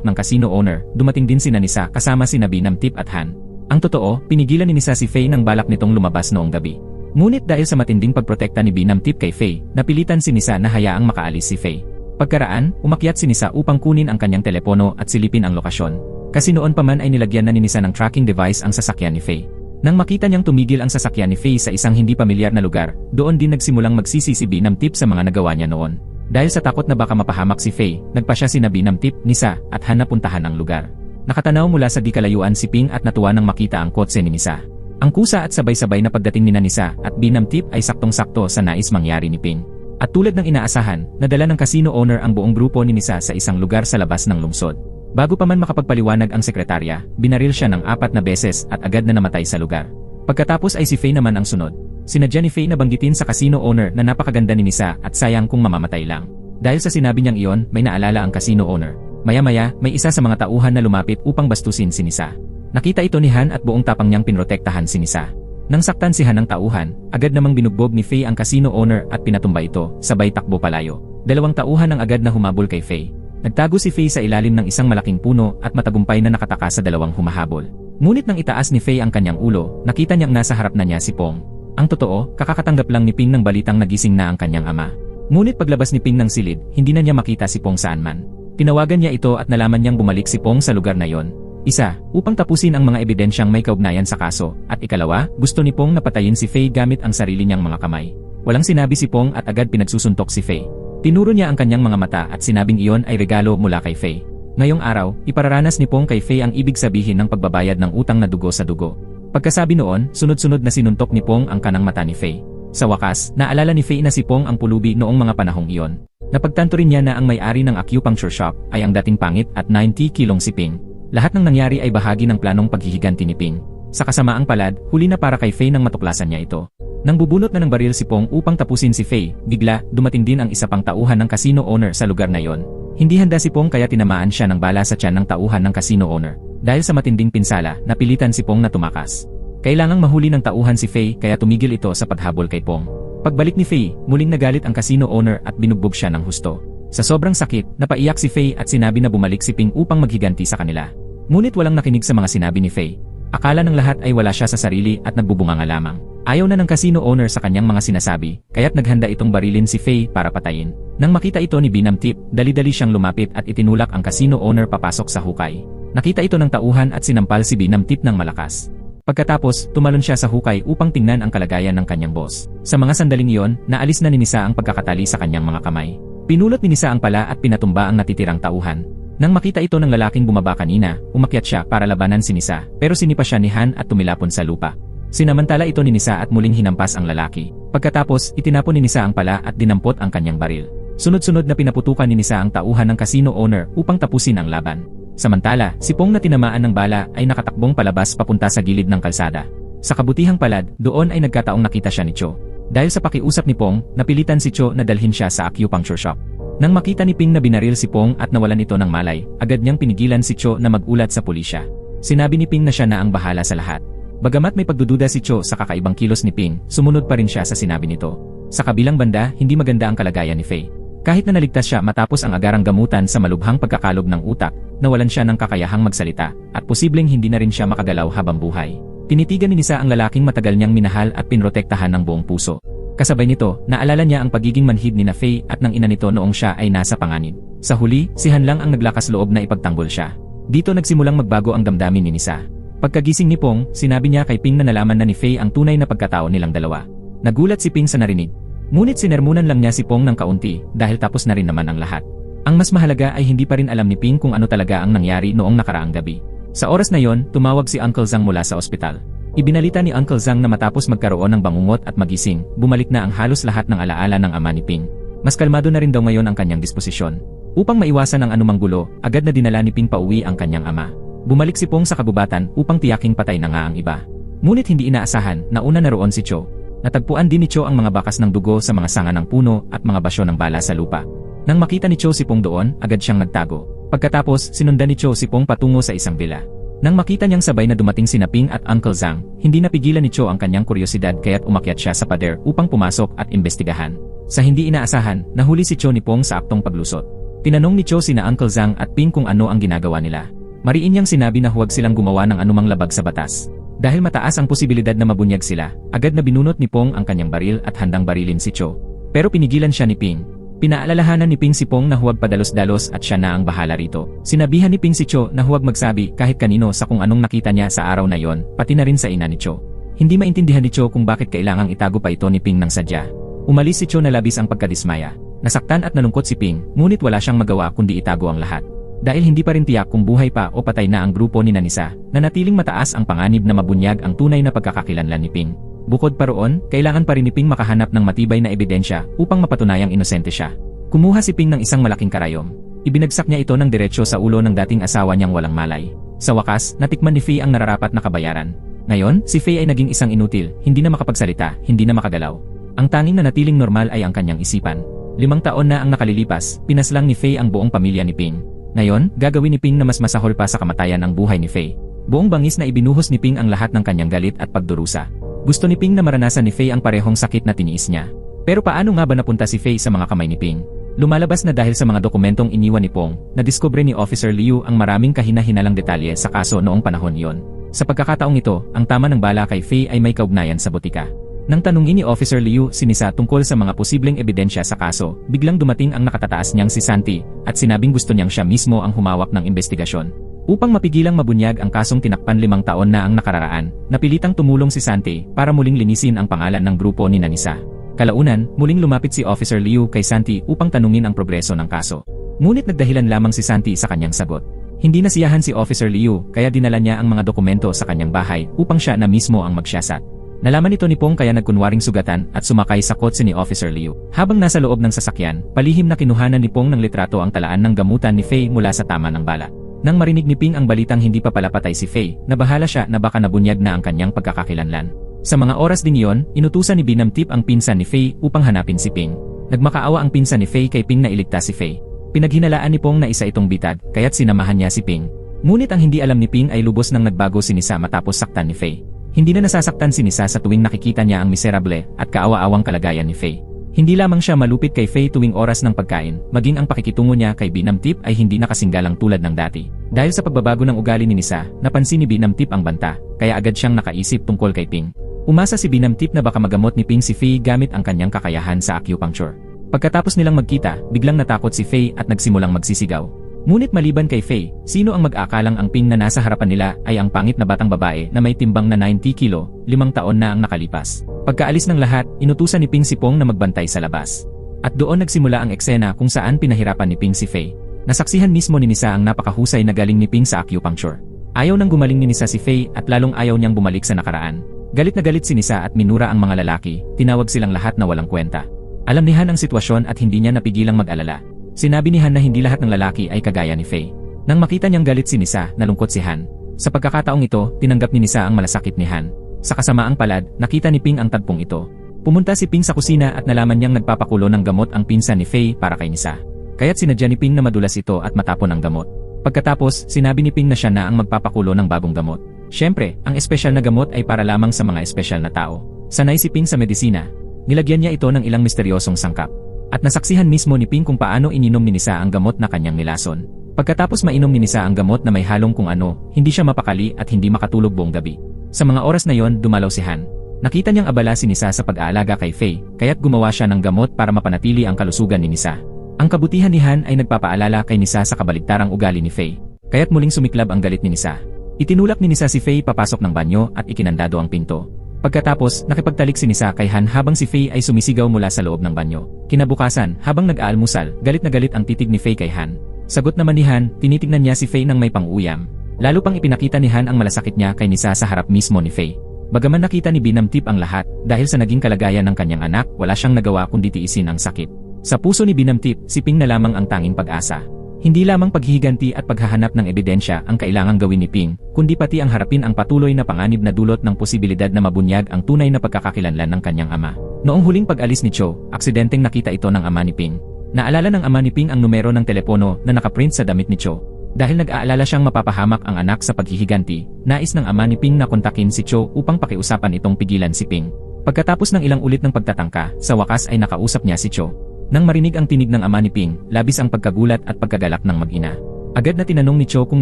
S1: ng casino owner, dumating din sina Nisa kasama sina Binam Tip at Han. Ang totoo, pinigilan ni Nisa si Faye nang balak nitong lumabas noong gabi. Ngunit dahil sa matinding pagprotekta ni Binam Tip kay Faye, napilitan si Nisa na hayaang makaalis si Faye. Pagkaraan, umakyat si Nisa upang kunin ang kanyang telepono at silipin ang lokasyon. Kasi noon pa man ay nilagyan na ni Nisa ng tracking device ang sasakyan ni Faye. Nang makita niyang tumigil ang sasakyan ni Faye sa isang hindi pamilyar na lugar, doon din nagsimulang magsisi si Binam Tip sa mga nagawa niya noon. Dahil sa takot na baka mapahamak si Faye, nagpa siya sina Binam Tip, Nisa, at Han na puntahan ang lugar. Nakatanaw mula sa di kalayuan si Ping at natuwa nang makita ang kotse ni Nisa. Ang kusa at sabay-sabay na pagdating ni Nisa at Binam Tip ay saktong-sakto sa nais mangyari ni Ping. At tulad ng inaasahan, nadala ng casino owner ang buong grupo ni Nisa sa isang lugar sa labas ng lungsod. Bago pa man makapagpaliwanag ang sekretarya, binaril siya ng 4 na beses at agad na namatay sa lugar. Pagkatapos ay si Faye naman ang sunod. Sinadya ni Faye na banggitin sa casino owner na napakaganda ni Nisa at sayang kung mamamatay lang. Dahil sa sinabi niyang iyon, may naalala ang casino owner. Maya-maya, may isa sa mga tauhan na lumapit upang bastusin si Nisa. Nakita ito ni Han at buong tapang niyang pinrotektahan si Nisa. Nang saktan si Han ng tauhan, agad namang binugbog ni Faye ang casino owner at pinatumba ito, sabay takbo palayo. 2 tauhan ang agad na humabol kay Faye. Nagtago si Faye sa ilalim ng isang malaking puno at matagumpay na nakataka sa 2 humahabol. Ngunit nang itaas ni Faye ang kanyang ulo, nakita niyang nasa harap na niya si Pong. Ang totoo, kakakatanggap lang ni Ping ng balitang nagising na ang kanyang ama. Ngunit paglabas ni Ping ng silid, hindi na niya makita si Pong saan man. Tinawagan niya ito at nalaman niyang bumalik si Pong sa lugar na yon. Isa, upang tapusin ang mga ebidensyang may kaugnayan sa kaso, at ikalawa, gusto ni Pong na patayin si Faye gamit ang sarili niyang mga kamay. Walang sinabi si Pong at agad pinagsusuntok si Faye. Tinuro niya ang kanyang mga mata at sinabing iyon ay regalo mula kay Faye. Ngayong araw, ipararanas ni Pong kay Faye ang ibig sabihin ng pagbabayad ng utang na dugo sa dugo. Pagkasabi noon, sunod-sunod na sinuntok ni Pong ang kanang mata ni Faye. Sa wakas, naalala ni Faye na si Pong ang pulubi noong mga panahong iyon. Napagtanto rin niya na ang may-ari ng acupuncture shop ay ang dating pangit at 90 kilong si Ping. Lahat ng nangyari ay bahagi ng planong paghihiganti ni Ping. Sa kasamaang palad, huli na para kay Faye nang matuklasan niya ito. Nang bubunot na ng baril si Pong upang tapusin si Faye, bigla, dumating din ang isa pang tauhan ng casino owner sa lugar na yon. Hindi handa si Pong kaya tinamaan siya ng bala sa tiyan ng tauhan ng casino owner. Dahil sa matinding pinsala, napilitan si Pong na tumakas. Kailangang mahuli ng tauhan si Faye kaya tumigil ito sa paghabol kay Pong. Pagbalik ni Faye, muling nagalit ang casino owner at binugbog siya ng husto. Sa sobrang sakit, napaiyak si Faye at sinabi na bumalik si Ping upang maghiganti sa kanila. Ngunit walang nakinig sa mga sinabi ni Faye. Akala ng lahat ay wala siya sa sarili at nagbubunganga lamang. Ayaw na ng casino owner sa kanyang mga sinasabi, kaya't naghanda itong barilin si Faye para patayin. Nang makita ito ni Binamtip, dali-dali siyang lumapit at itinulak ang casino owner papasok sa hukay. Nakita ito ng tauhan at sinampal si Binamtip ng malakas. Pagkatapos, tumalon siya sa hukay upang tingnan ang kalagayan ng kanyang boss. Sa mga sandaling iyon, naalis na ni Nisa ang pagkakatali sa kanyang mga kamay. Pinulot ni Nisa ang pala at pinatumba ang natitirang tauhan. Nang makita ito ng lalaking bumaba kanina, umakyat siya para labanan si Nisa, pero sinipa siya ni Han at tumilapon sa lupa. Sinamantala ito ni Nisa at muling hinampas ang lalaki. Pagkatapos, itinapon ni Nisa ang pala at dinampot ang kanyang baril. Sunod-sunod na pinaputukan ni Nisa ang tauhan ng casino owner upang tapusin ang laban. Samantala, si Pong na tinamaan ng bala ay nakatakbong palabas papunta sa gilid ng kalsada. Sa kabutihang palad, doon ay nagkataong nakita siya ni Cho. Dahil sa pakiusap ni Pong, napilitan si Cho na dalhin siya sa acupuncture shop. Nang makita ni Ping na binaril si Pong at nawalan ito ng malay, agad niyang pinigilan si Cho na magulat sa pulisya. Sinabi ni Ping na siya na ang bahala sa lahat. Bagamat may pagdududa si Cho sa kakaibang kilos ni Ping, sumunod pa rin siya sa sinabi nito. Sa kabilang banda, hindi maganda ang kalagayan ni Faye. Kahit na naligtas siya matapos ang agarang gamutan sa malubhang pagkakalog ng utak, nawalan siya ng kakayahang magsalita, at posibleng hindi na rin siya makagalaw habang buhay. Tinitigan ni Nisa ang lalaking matagal niyang minahal at pinrotektahan ng buong puso. Kasabay nito, naalala niya ang pagiging manhid ni na Faye at ng ina nito noong siya ay nasa panganib. Sa huli, si Han lang ang naglakas loob na ipagtanggol siya. Dito nagsimulang magbago ang damdamin ni Nisa. Pagkagising ni Pong, sinabi niya kay Ping na nalaman na ni Faye ang tunay na pagkatao nilang dalawa. Nagulat si Ping sa narinig. Ngunit sinermunan lang niya si Pong ng kaunti dahil tapos na rin naman ang lahat. Ang mas mahalaga ay hindi pa rin alam ni Ping kung ano talaga ang nangyari noong nakaraang gabi. Sa oras na yon, tumawag si Uncle Zhang mula sa ospital. Ibinalita ni Uncle Zhang na matapos magkaroon ng bangungot at magising, bumalik na ang halos lahat ng alaala ng ama ni Ping. Mas kalmado na rin daw ngayon ang kanyang disposisyon. Upang maiwasan ang anumang gulo, agad na dinala ni Ping pauwi ang kanyang ama. Bumalik si Pong sa kabubatan upang tiyaking patay na nga ang iba. Ngunit hindi inaasahan, nauna na roon si Cho. Natagpuan din ni Cho ang mga bakas ng dugo sa mga sanga ng puno at mga basyo ng bala sa lupa. Nang makita ni Cho si Pong doon, agad siyang nagtago. Pagkatapos, sinundan ni Cho si Pong patungo sa isang villa. Nang makita niyang sabay na dumating sina Ping at Uncle Zhang, hindi napigilan ni Cho ang kanyang kuryosidad kaya't umakyat siya sa pader upang pumasok at imbestigahan. Sa hindi inaasahan, nahuli si Cho ni Pong sa aktong paglusot. Tinanong ni Cho sina Uncle Zhang at Ping kung ano ang ginagawa nila. Mariin niyang sinabi na huwag silang gumawa ng anumang labag sa batas. Dahil mataas ang posibilidad na mabunyag sila, agad na binunot ni Pong ang kanyang baril at handang barilin si Cho. Pero pinigilan siya ni Ping. Pinaalalahanan ni Ping si Pong na huwag padalos-dalos at siya na ang bahala rito. Sinabihan ni Ping si Cho na huwag magsabi kahit kanino sa kung anong nakita niya sa araw na yon, pati na rin sa ina ni Cho. Hindi maintindihan ni Cho kung bakit kailangang itago pa ito ni Ping ng sadya. Umalis si Cho na labis ang pagkadismaya. Nasaktan at nalungkot si Ping, ngunit wala siyang magawa kundi itago ang lahat. Dahil hindi pa rin tiyak kung buhay pa o patay na ang grupo ni Nisa, nanatiling mataas ang panganib na mabunyag ang tunay na pagkakakilanlan ni Ping. Bukod pa roon, kailangan pa rin ni Ping makahanap ng matibay na ebidensya upang mapatunayang inosente siya. Kumuha si Ping ng isang malaking karayom. Ibinagsak niya ito ng diretsyo sa ulo ng dating asawa niyang walang malay. Sa wakas, natikman ni Faye ang nararapat na kabayaran. Ngayon, si Faye ay naging isang inutil, hindi na makapagsalita, hindi na makagalaw. Ang tanging na natiling normal ay ang kanyang isipan. 5 taon na ang nakalilipas, pinaslang ni Faye ang buong pamilya ni Ping. Ngayon, gagawin ni Ping na mas masahol pa sa kamatayan ang buhay ni Faye. Buong bangis na ibinuhos ni Ping ang lahat ng kanyang galit at pagdurusa. Gusto ni Ping na maranasan ni Faye ang parehong sakit na tiniis niya. Pero paano nga ba napunta si Faye sa mga kamay ni Ping? Lumalabas na dahil sa mga dokumentong iniwan ni Pong, nadiskubre ni Officer Liu ang maraming kahina-hinalang detalye sa kaso noong panahon iyon. Sa pagkakataong ito, ang tama ng bala kay Faye ay may kaugnayan sa botika. Nang tanungin ni Officer Liu si Nisa tungkol sa mga posibleng ebidensya sa kaso, biglang dumating ang nakatataas niyang si Santi at sinabing gusto niyang siya mismo ang humawak ng investigasyon. Upang mapigilang mabunyag ang kasong tinakpan 5 taon na ang nakararaan, napilitang tumulong si Santi para muling linisin ang pangalan ng grupo ni Nisa. Kalaunan, muling lumapit si Officer Liu kay Santi upang tanungin ang progreso ng kaso. Ngunit nagdahilan lamang si Santi sa kanyang sagot. Hindi nasiyahan si Officer Liu kaya dinala niya ang mga dokumento sa kanyang bahay upang siya na mismo ang magsiyasat. Nalaman ito ni Pong kaya nagkunwaring sugatan at sumakay sa kotse ni Officer Liu. Habang nasa loob ng sasakyan, palihim na kinuhanan ni Pong ng litrato ang talaan ng gamutan ni Faye mula sa tama ng bala. Nang marinig ni Ping ang balitang hindi pa pala patay si Faye, nabahala siya na baka nabunyag na ang kanyang pagkakakilanlan. Sa mga oras din iyon, inutusan ni Binamtip ang pinsan ni Faye upang hanapin si Ping. Nagmakaawa ang pinsan ni Faye kay Ping na iligtas si Faye. Pinaghinalaan ni Pong na isa itong bitad, kaya't sinamahan niya si Ping. Ngunit ang hindi alam ni Ping ay lubos nang nagbago si Nisa matapos saktan ni Faye. Hindi na nasasaktan si Nisa sa tuwing nakikita niya ang miserable at kaawa-awang kalagayan ni Faye. Hindi lamang siya malupit kay Faye tuwing oras ng pagkain, maging ang pakikitungo niya kay Binamtip ay hindi nakasinggalang tulad ng dati. Dahil sa pagbabago ng ugali ni Nisa, napansin ni Binamtip ang banta, kaya agad siyang nakaisip tungkol kay Ping. Umasa si Binamtip na baka magamot ni Ping si Faye gamit ang kanyang kakayahan sa acupuncture. Pagkatapos nilang magkita, biglang natakot si Faye at nagsimulang magsisigaw. Ngunit maliban kay Faye, sino ang mag-aakalang ang Ping na nasa harapan nila ay ang pangit na batang babae na may timbang na 90 kilo, 5 taon na ang nakalipas. Pagkaalis ng lahat, inutusan ni Ping si Pong na magbantay sa labas. At doon nagsimula ang eksena kung saan pinahirapan ni Ping si Faye. Nasaksihan mismo ni Nisa ang napakahusay na galing ni Ping sa acupuncture. Ayaw nang gumaling ni Nisa si Faye at lalong ayaw niyang bumalik sa nakaraan. Galit na galit si Nisa at minura ang mga lalaki, tinawag silang lahat na walang kwenta. Alam ni Han ang sitwasyon at hindi niya napigilang mag-alala. Sinabi ni Han na hindi lahat ng lalaki ay kagaya ni Faye. Nang makita niyang galit si Nisa, nalungkot si Han. Sa pagkakataong ito, tinanggap ni Nisa ang malasakit ni Han. Sa kasamaang palad, nakita ni Ping ang tagpong ito. Pumunta si Ping sa kusina at nalaman niyang nagpapakulo ng gamot ang pinsan ni Faye para kay Nisa. Kaya't sinadya ni Ping na madulas ito at matapon ang gamot. Pagkatapos, sinabi ni Ping na siya na ang magpapakulo ng bagong gamot. Siyempre, ang espesyal na gamot ay para lamang sa mga espesyal na tao. Sanay si Ping sa medisina. Nilagyan niya ito ng ilang misteryosong sangkap. At nasaksihan mismo ni Ping kung paano ininom ni Nisa ang gamot na kanyang nilason. Pagkatapos mainom ni Nisa ang gamot na may halong kung ano, hindi siya mapakali at hindi makatulog buong gabi. Sa mga oras na yon, dumalaw si Han. Nakita niyang abala si Nisa sa pag-aalaga kay Faye, kaya't gumawa siya ng gamot para mapanatili ang kalusugan ni Nisa. Ang kabutihan ni Han ay nagpapaalala kay Nisa sa kabaligtarang ugali ni Faye, kaya't muling sumiklab ang galit ni Nisa. Itinulak ni Nisa si Faye papasok ng banyo at ikinandado ang pinto. Pagkatapos, nakipagtalik si Nisa kay Han habang si Faye ay sumisigaw mula sa loob ng banyo. Kinabukasan, habang nag-aalmusal, galit na galit ang titig ni Faye kay Han. Sagot naman ni Han, tinitignan niya si Faye nang may pang-uyam. Lalo pang ipinakita ni Han ang malasakit niya kay Nisa sa harap mismo ni Faye. Bagaman nakita ni Binamtip ang lahat, dahil sa naging kalagayan ng kanyang anak, wala siyang nagawa kundi tiisin ang sakit. Sa puso ni Binamtip, si Ping na lamang ang tanging pag-asa. Hindi lamang paghihiganti at paghahanap ng ebidensya ang kailangang gawin ni Ping, kundi pati ang harapin ang patuloy na panganib na dulot ng posibilidad na mabunyag ang tunay na pagkakakilanlan ng kanyang ama. Noong huling pag-alis ni Cho, aksidenteng nakita ito ng ama ni Ping. Naalala ng ama ni Ping ang numero ng telepono na nakaprint sa damit ni Cho. Dahil nag-aalala siyang mapapahamak ang anak sa paghihiganti, nais ng ama ni Ping na kontakin si Cho upang pakiusapan itong pigilan si Ping. Pagkatapos ng ilang ulit ng pagtatangka, sa wakas ay nakausap niya si Cho. Nang marinig ang tinig ng ama ni Ping, labis ang pagkagulat at pagkagalak ng mag-ina. Agad na tinanong ni Cho kung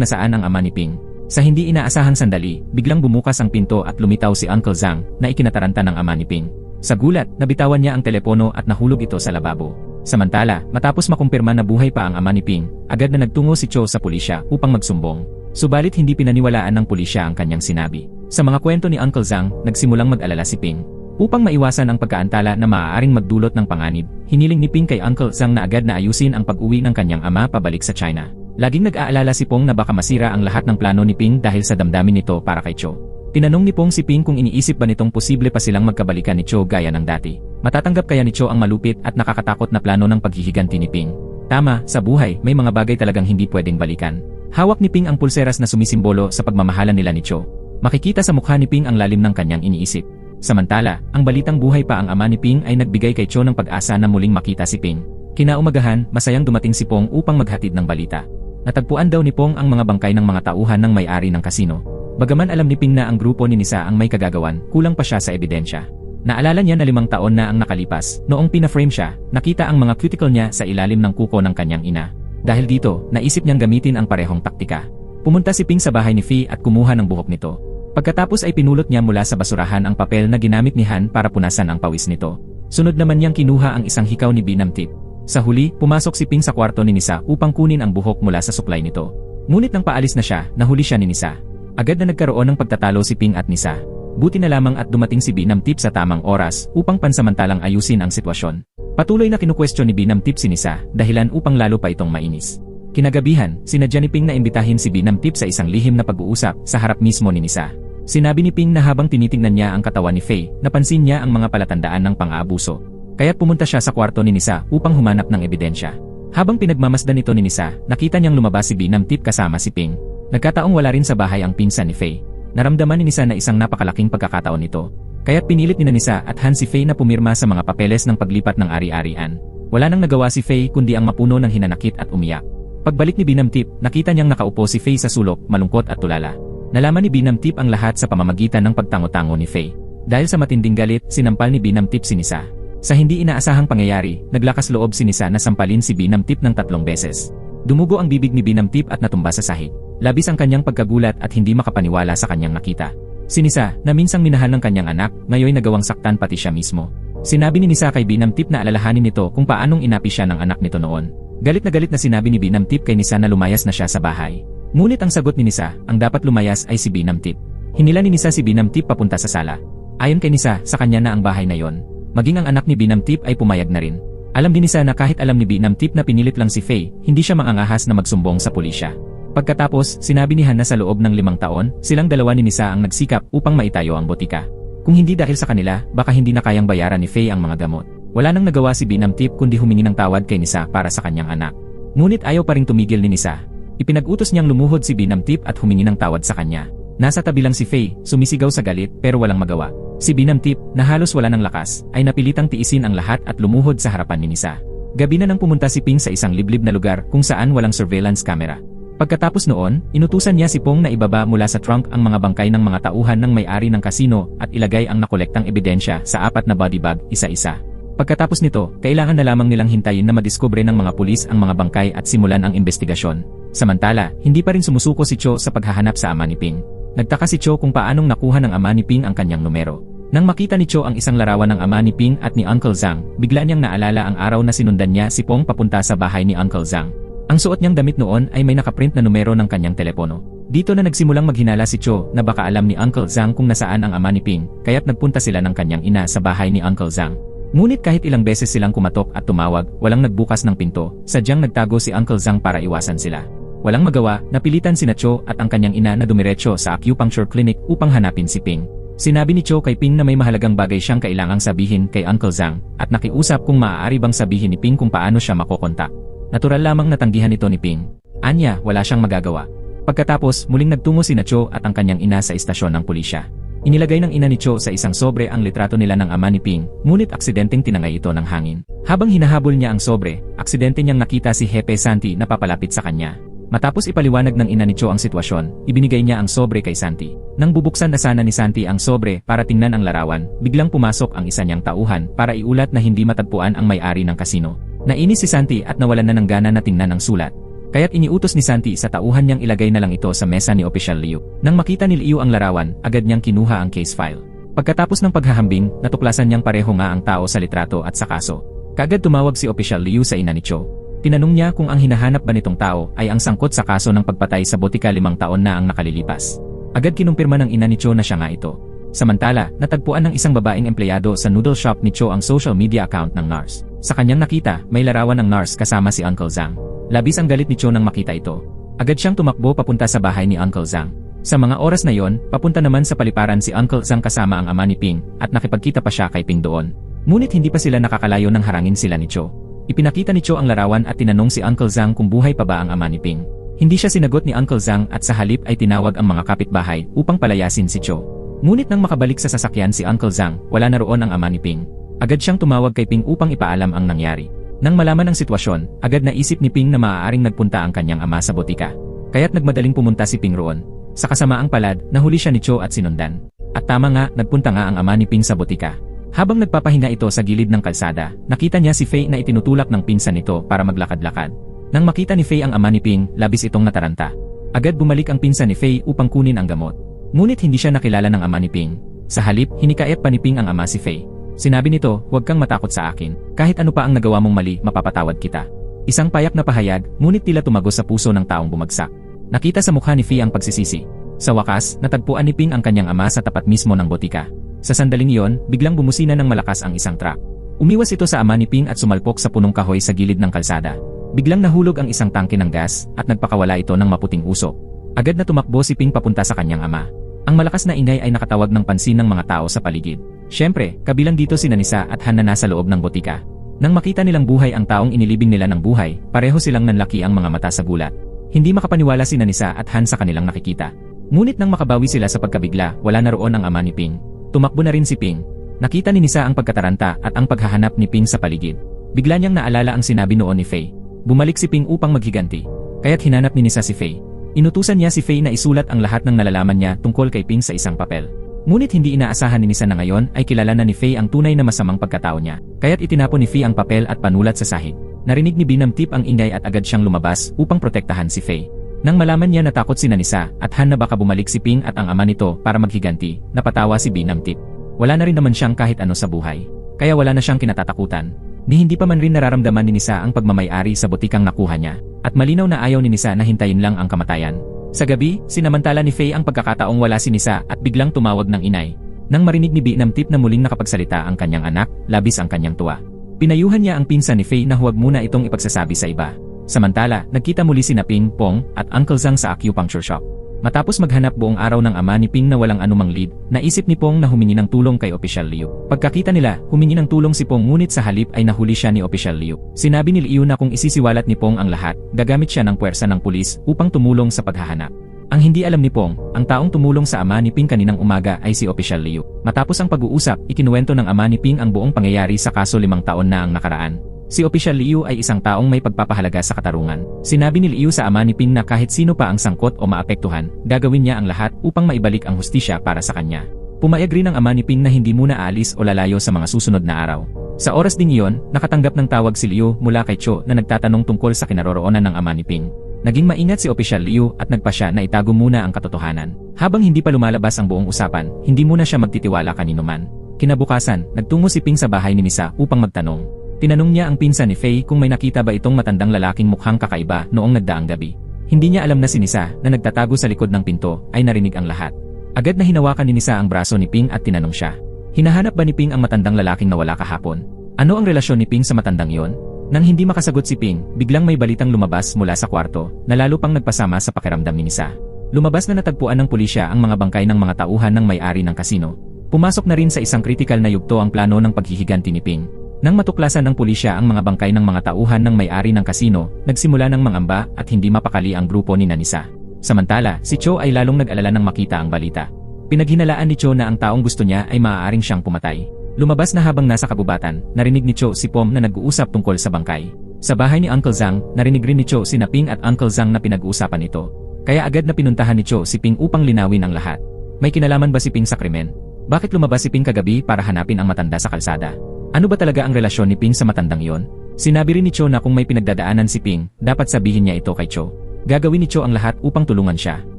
S1: nasaan ang ama ni Ping. Sa hindi inaasahang sandali, biglang bumukas ang pinto at lumitaw si Uncle Zhang na ikinataranta ng ama ni Ping. Sa gulat, nabitawan niya ang telepono at nahulog ito sa lababo. Samantala, matapos makumpirma na buhay pa ang ama ni Ping, agad na nagtungo si Cho sa pulisya upang magsumbong. Subalit hindi pinaniwalaan ng pulisya ang kanyang sinabi. Sa mga kwento ni Uncle Zhang, nagsimulang mag-alala si Ping. Upang maiwasan ang pagkaantala na maaaring magdulot ng panganib, hiniling ni Ping kay Uncle Zhang na agad na ayusin ang pag-uwi ng kanyang ama pabalik sa China. Laging nag-aalala si Pong na baka masira ang lahat ng plano ni Ping dahil sa damdamin nito para kay Cho. Tinanong ni Pong si Ping kung iniisip ba nitong posible pa silang magkabalikan ni Cho gaya ng dati. Matatanggap kaya ni Cho ang malupit at nakakatakot na plano ng paghihiganti ni Ping? Tama, sa buhay, may mga bagay talagang hindi pwedeng balikan. Hawak ni Ping ang pulseras na sumisimbolo sa pagmamahalan nila ni Cho. Makikita sa mukha ni Ping ang lalim ng kanyang iniisip. Samantala, ang balitang buhay pa ang ama ni Ping ay nagbigay kay Cho ng pag-asa na muling makita si Ping. Kinaumagahan, masayang dumating si Pong upang maghatid ng balita. Natagpuan daw ni Pong ang mga bangkay ng mga tauhan ng may-ari ng kasino. Bagaman alam ni Ping na ang grupo ni Nisa ang may kagagawan, kulang pa siya sa ebidensya. Naalala niya na 5 taon na ang nakalipas, noong pina-frame siya, nakita ang mga cuticle niya sa ilalim ng kuko ng kanyang ina. Dahil dito, naisip niyang gamitin ang parehong taktika. Pumunta si Ping sa bahay ni Fei at kumuha ng buhok nito. Pagkatapos ay pinulot niya mula sa basurahan ang papel na ginamit ni Han para punasan ang pawis nito. Sunod naman niyang kinuha ang isang hikaw ni Binamtip. Sa huli, pumasok si Ping sa kwarto ni Nisa upang kunin ang buhok mula sa suklay nito. Ngunit nang paalis na siya, nahuli siya ni Nisa. Agad na nagkaroon ng pagtatalo si Ping at Nisa. Buti na lamang at dumating si Binamtip sa tamang oras upang pansamantalang ayusin ang sitwasyon. Patuloy na kinukwestiyon ni Binamtip si Nisa, dahilan upang lalo pa itong mainis. Kinagabihan, sinadya ni Ping na imbitahin si Binamtip sa isang lihim na pag-uusap sa harap mismo ni Nisa. Sinabi ni Ping na habang tinitingnan niya ang katawan ni Fei, napansin niya ang mga palatandaan ng pang-aabuso. Kaya't pumunta siya sa kwarto ni Nisa upang humanap ng ebidensya. Habang pinagmamasdan ito ni Nisa, nakita niyang lumabas si Binamtip kasama si Ping. Nagkataong wala rin sa bahay ang pinsan ni Fei. Naramdaman ni Nisa na isang napakalaking pagkakataon nito. Kaya't pinilit ni Nisa at Han si Fei na pumirma sa mga papeles ng paglipat ng ari-arian. Wala nang nagawa si Fei kundi ang mapuno ng hinanakit at umiyak. Pagbalik ni Binamtip, nakita niyang nakaupo si Fei sa sulok, malungkot at tulala. Nalaman ni Binamtip ang lahat sa pamamagitan ng pagtango-tango ni Fei. Dahil sa matinding galit, sinampal ni Binamtip si Nisa. Sa hindi inaasahang pangyayari, naglakas loob si Nisa na sampalin si Binamtip ng 3 beses. Dumugo ang bibig ni Binamtip at natumba sa sahig. Labis ang kanyang pagkagulat at hindi makapaniwala sa kanyang nakita. Si Nisa, na minsang minahal ng kanyang anak, ngayon nagawang saktan pati siya mismo. Sinabi ni Nisa kay Binamtip na alalahanin nito kung paanong inapi siya ng anak nito noon. Galit na sinabi ni Binamtip kay Nisa na lumayas na siya sa bahay. Ngunit ang sagot ni Nisa, ang dapat lumayas ay si Binamtip. Hinila ni Nisa si Binamtip papunta sa sala. Ayon kay Nisa, sa kanya na ang bahay na yon. Maging ang anak ni Binamtip ay pumayag na rin. Alam din ni Nisa na kahit alam ni Binamtip na pinilit lang si Fei, hindi siya mangangahas na magsumbong sa pulisya. Pagkatapos, sinabi ni Han na sa loob ng 5 taon, silang dalawa ni Nisa ang nagsikap upang maitayo ang botika. Kung hindi dahil sa kanila, baka hindi na kayang bayaran ni Fei ang mga gamot. Wala nang nagawa si Binamtip kundi humingi ng tawad kay Nisa para sa kanyang anak. Ngunit ayaw pa ring tumigil ni Nisa. Ipinag-utos niyang lumuhod si Binamtip at humingi ng tawad sa kanya. Nasa tabi lang si Fei, sumisigaw sa galit pero walang magawa. Si Binamtip, na halos wala ng lakas, ay napilitang tiisin ang lahat at lumuhod sa harapan ni Nisa. Gabi na nang pumunta si Ping sa isang liblib na lugar kung saan walang surveillance camera. Pagkatapos noon, inutusan niya si Pong na ibaba mula sa trunk ang mga bangkay ng mga tauhan ng may-ari ng kasino at ilagay ang nakolektang ebidensya sa 4 na body bag, isa-isa. Pagkatapos nito, kailangan na lamang nilang hintayin na madiskubre ng mga pulis ang mga bangkay at simulan ang investigasyon. Samantala, hindi pa rin sumusuko si Cho sa paghahanap sa ama ni Ping. Nagtaka si Cho kung paanong nakuha ng ama ni Ping ang kanyang numero. Nang makita ni Cho ang isang larawan ng ama ni Ping at ni Uncle Zhang, bigla niyang naalala ang araw na sinundan niya si Pong papunta sa bahay ni Uncle Zhang. Ang suot niyang damit noon ay may nakaprint na numero ng kanyang telepono. Dito na nagsimulang maghinala si Cho na baka alam ni Uncle Zhang kung nasaan ang ama ni Ping, kaya't nagpunta sila ng kanyang ina sa bahay ni Uncle Zhang. Ngunit kahit ilang beses silang kumatok at tumawag, walang nagbukas ng pinto, sadyang nagtago si Uncle Zhang para iwasan sila. Walang magawa, napilitan sina Cho at ang kanyang ina na dumiretso sa acupuncture clinic upang hanapin si Ping. Sinabi ni Cho kay Ping na may mahalagang bagay siyang kailangang sabihin kay Uncle Zhang at nakiusap kung maaari bang sabihin ni Ping kung paano siya makokontak. Natural lamang natanggihan ito ni Ping. Anya, wala siyang magagawa. Pagkatapos, muling nagtungo sina Cho at ang kanyang ina sa istasyon ng pulisya. Inilagay ng ina ni Cho sa isang sobre ang litrato nila ng ama ni Ping, ngunit aksidenteng tinangay ito ng hangin. Habang hinahabol niya ang sobre, aksidente niyang nakita si Hepe Santi na papalapit sa kanya. Matapos ipaliwanag ng ina ni Cho ang sitwasyon, ibinigay niya ang sobre kay Santi. Nang bubuksan na sana ni Santi ang sobre para tingnan ang larawan, biglang pumasok ang isa niyang tauhan para iulat na hindi matagpuan ang may-ari ng kasino. Nainis si Santi at nawalan na ng gana na tingnan ang sulat. Kaya't iniutos ni Santi sa tauhan niyang ilagay na lang ito sa mesa ni Official Liu. Nang makita ni Liu ang larawan, agad niyang kinuha ang case file. Pagkatapos ng paghahambing, natuklasan niyang pareho nga ang tao sa litrato at sa kaso. Kaagad tumawag si Official Liu sa ina ni Cho. Tinanong niya kung ang hinahanap ba nitong tao ay ang sangkot sa kaso ng pagpatay sa botika 5 taon na ang nakalilipas. Agad kinumpirma ng ina ni Cho na siya nga ito. Samantala, natagpuan ng isang babaeng empleyado sa noodle shop ni Cho ang social media account ng NARS. Sa kanyang nakita, may larawan ng NARS kasama si Uncle Zhang. Labis ang galit ni Cho nang makita ito. Agad siyang tumakbo papunta sa bahay ni Uncle Zhang. Sa mga oras na yon, papunta naman sa paliparan si Uncle Zhang kasama ang ama ni Ping at nakipagkita pa siya kay Ping doon. Ngunit hindi pa sila nakakalayo nang harangin sila ni Cho. Ipinakita ni Cho ang larawan at tinanong si Uncle Zhang kung buhay pa ba ang ama ni Ping. Hindi siya sinagot ni Uncle Zhang at sa halip ay tinawag ang mga kapitbahay upang palayasin si Cho. Ngunit nang makabalik sa sasakyan si Uncle Zhang, wala na roon ang ama ni Ping. Agad siyang tumawag kay Ping upang ipaalam ang nangyari. Nang malaman ang sitwasyon, agad naisip ni Ping na maaaring nagpunta ang kanyang ama sa botika. Kaya't nagmadaling pumunta si Ping roon. Sa kasamaang palad, nahuli siya ni Cho at sinundan. At tama nga, nagpunta nga ang ama ni Ping sa botika. Habang nagpapahinga ito sa gilid ng kalsada, nakita niya si Faye na itinutulak ng pinsan nito para maglakad-lakad. Nang makita ni Faye ang ama ni Ping, labis itong nataranta. Agad bumalik ang pinsan ni Faye upang kunin ang gamot. Ngunit hindi siya nakilala ng ama ni Ping. Sa halip, hinikayat pa ni Ping ang ama si Faye. Sinabi nito, "Huwag kang matakot sa akin. Kahit ano pa ang nagawa mong mali, mapapatawad kita." Isang payak na pahayag, ngunit tila tumagos sa puso ng taong bumagsak. Nakita sa mukha ni Faye ang pagsisisi. Sa wakas, natagpuan ni Ping ang kanyang ama sa tapat mismo ng botika. Sa sandaling iyon, biglang bumusina ng malakas ang isang truck. Umiwas ito sa ama ni Ping at sumalpok sa punong kahoy sa gilid ng kalsada. Biglang nahulog ang isang tangke ng gas at nagpakawala ito ng maputing usok. Agad na tumakbo si Ping papunta sa kanyang ama. Ang malakas na ingay ay nakatawag ng pansin ng mga tao sa paligid. Siyempre, kabilang dito si Nanisa at Han na nasa loob ng botika. Nang makita nilang buhay ang taong inilibing nila ng buhay, pareho silang nanlaki ang mga mata sa gulat. Hindi makapaniwala si Nanisa at Han sa kanilang nakikita. Ngunit nang makabawi sila sa pagkabigla, wala na roon ang ama ni Ping. Tumakbo na rin si Ping. Nakita ni Nisa ang pagkataranta at ang paghahanap ni Ping sa paligid. Bigla niyang naalala ang sinabi noon ni Faye. Bumalik si Ping upang maghiganti. Kaya't hinanap ni Nisa si Faye. Inutusan niya si Faye na isulat ang lahat ng nalalaman niya tungkol kay Ping sa isang papel. Ngunit hindi inaasahan ni Nisa na ngayon ay kilala na ni Faye ang tunay na masamang pagkatao niya. Kaya't itinapon ni Faye ang papel at panulat sa sahig. Narinig ni Binamtip ang ingay at agad siyang lumabas upang protektahan si Faye. Nang malaman niya na takot si Nanisa at Han na baka bumalik si Ping at ang ama nito para maghiganti, napatawa si Binamtip. Wala na rin naman siyang kahit ano sa buhay. Kaya wala na siyang kinatatakutan. Hindi pa man rin nararamdaman ni Nisa ang pagmamay-ari sa botikang nakuha niya. At malinaw na ayaw ni Nisa na hintayin lang ang kamatayan. Sa gabi, sinamantala ni Faye ang pagkakataong wala si Nisa at biglang tumawag ng inay. Nang marinig ni Binamtip na muling nakapagsalita ang kanyang anak, labis ang kanyang tuwa. Pinayuhan niya ang pinsan ni Faye na huwag muna itong ipagsasabi sa iba. Samantala, nagkita muli sina Ping, Pong, at Uncle Zhang sa acupuncture shop. Matapos maghanap buong araw ng ama ni Ping na walang anumang lead, naisip ni Pong na humingi ng tulong kay Opisyal Liu. Pagkakita nila, humingi ng tulong si Pong ngunit sa halip ay nahuli siya ni Opisyal Liu. Sinabi ni Liu na kung isisiwalat ni Pong ang lahat, gagamit siya ng puwersa ng pulis upang tumulong sa paghahanap. Ang hindi alam ni Pong, ang taong tumulong sa ama ni Ping kaninang umaga ay si Opisyal Liu. Matapos ang pag-uusap, ikinuwento ng ama ni Ping ang buong pangyayari sa kaso 5 taon na ang nakaraan. Si Opisyal Liu ay isang taong may pagpapahalaga sa katarungan. Sinabi ni Liu sa ama ni Ping na kahit sino pa ang sangkot o maapektuhan, gagawin niya ang lahat upang maibalik ang hustisya para sa kanya. Pumayag rin ang ama ni Ping na hindi muna aalis o lalayo sa mga susunod na araw. Sa oras ding iyon, nakatanggap ng tawag si Liu mula kay Cho na nagtatanong tungkol sa kinaroroonan ng ama ni Ping. Naging maingat si Opisyal Liu at nagpasya na itago muna ang katotohanan. Habang hindi pa lumalabas ang buong usapan, hindi muna siya magtitiwala kanino man. Kinabukasan, nagtungo si Ping sa bahay ni Nisa upang magtanong. Tinanong niya ang pinsan ni Faye kung may nakita ba itong matandang lalaking mukhang kakaiba noong nagdaang gabi. Hindi niya alam na si Nisa na nagtatago sa likod ng pinto ay narinig ang lahat. Agad na hinawakan ni Nisa ang braso ni Ping at tinanong siya. Hinahanap ba ni Ping ang matandang lalaking nawala kahapon? Ano ang relasyon ni Ping sa matandang yon? Nang hindi makasagot si Ping, biglang may balitang lumabas mula sa kwarto na lalo pang nagpasama sa pakiramdam ni Nisa. Lumabas na natagpuan ng pulisya ang mga bangkay ng mga tauhan ng may-ari ng kasino. Pumasok na rin sa isang kritikal na yugto ang plano ng paghihiganti ni Ping. Nang matuklasan ng pulisya ang mga bangkay ng mga tauhan ng may-ari ng kasino, nagsimula ng mangamba at hindi mapakali ang grupo ni Nanisa. Samantala, si Cho ay lalong nag-alala nang makita ang balita. Pinaghinalaan ni Cho na ang taong gusto niya ay maaaring siyang pumatay. Lumabas na habang nasa kabubatan, narinig ni Cho si Pom na nag-uusap tungkol sa bangkay. Sa bahay ni Uncle Zhang, narinig rin ni Cho si Ping at Uncle Zhang na pinag-uusapan ito. Kaya agad na pinuntahan ni Cho si Ping upang linawin ang lahat. May kinalaman ba si Ping sa krimen? Bakit lumabas si Ping kagabi para hanapin ang matanda sa kalsada? Ano ba talaga ang relasyon ni Ping sa matandang yon? Sinabi rin ni Cho na kung may pinagdadaanan si Ping, dapat sabihin niya ito kay Cho. Gagawin ni Cho ang lahat upang tulungan siya.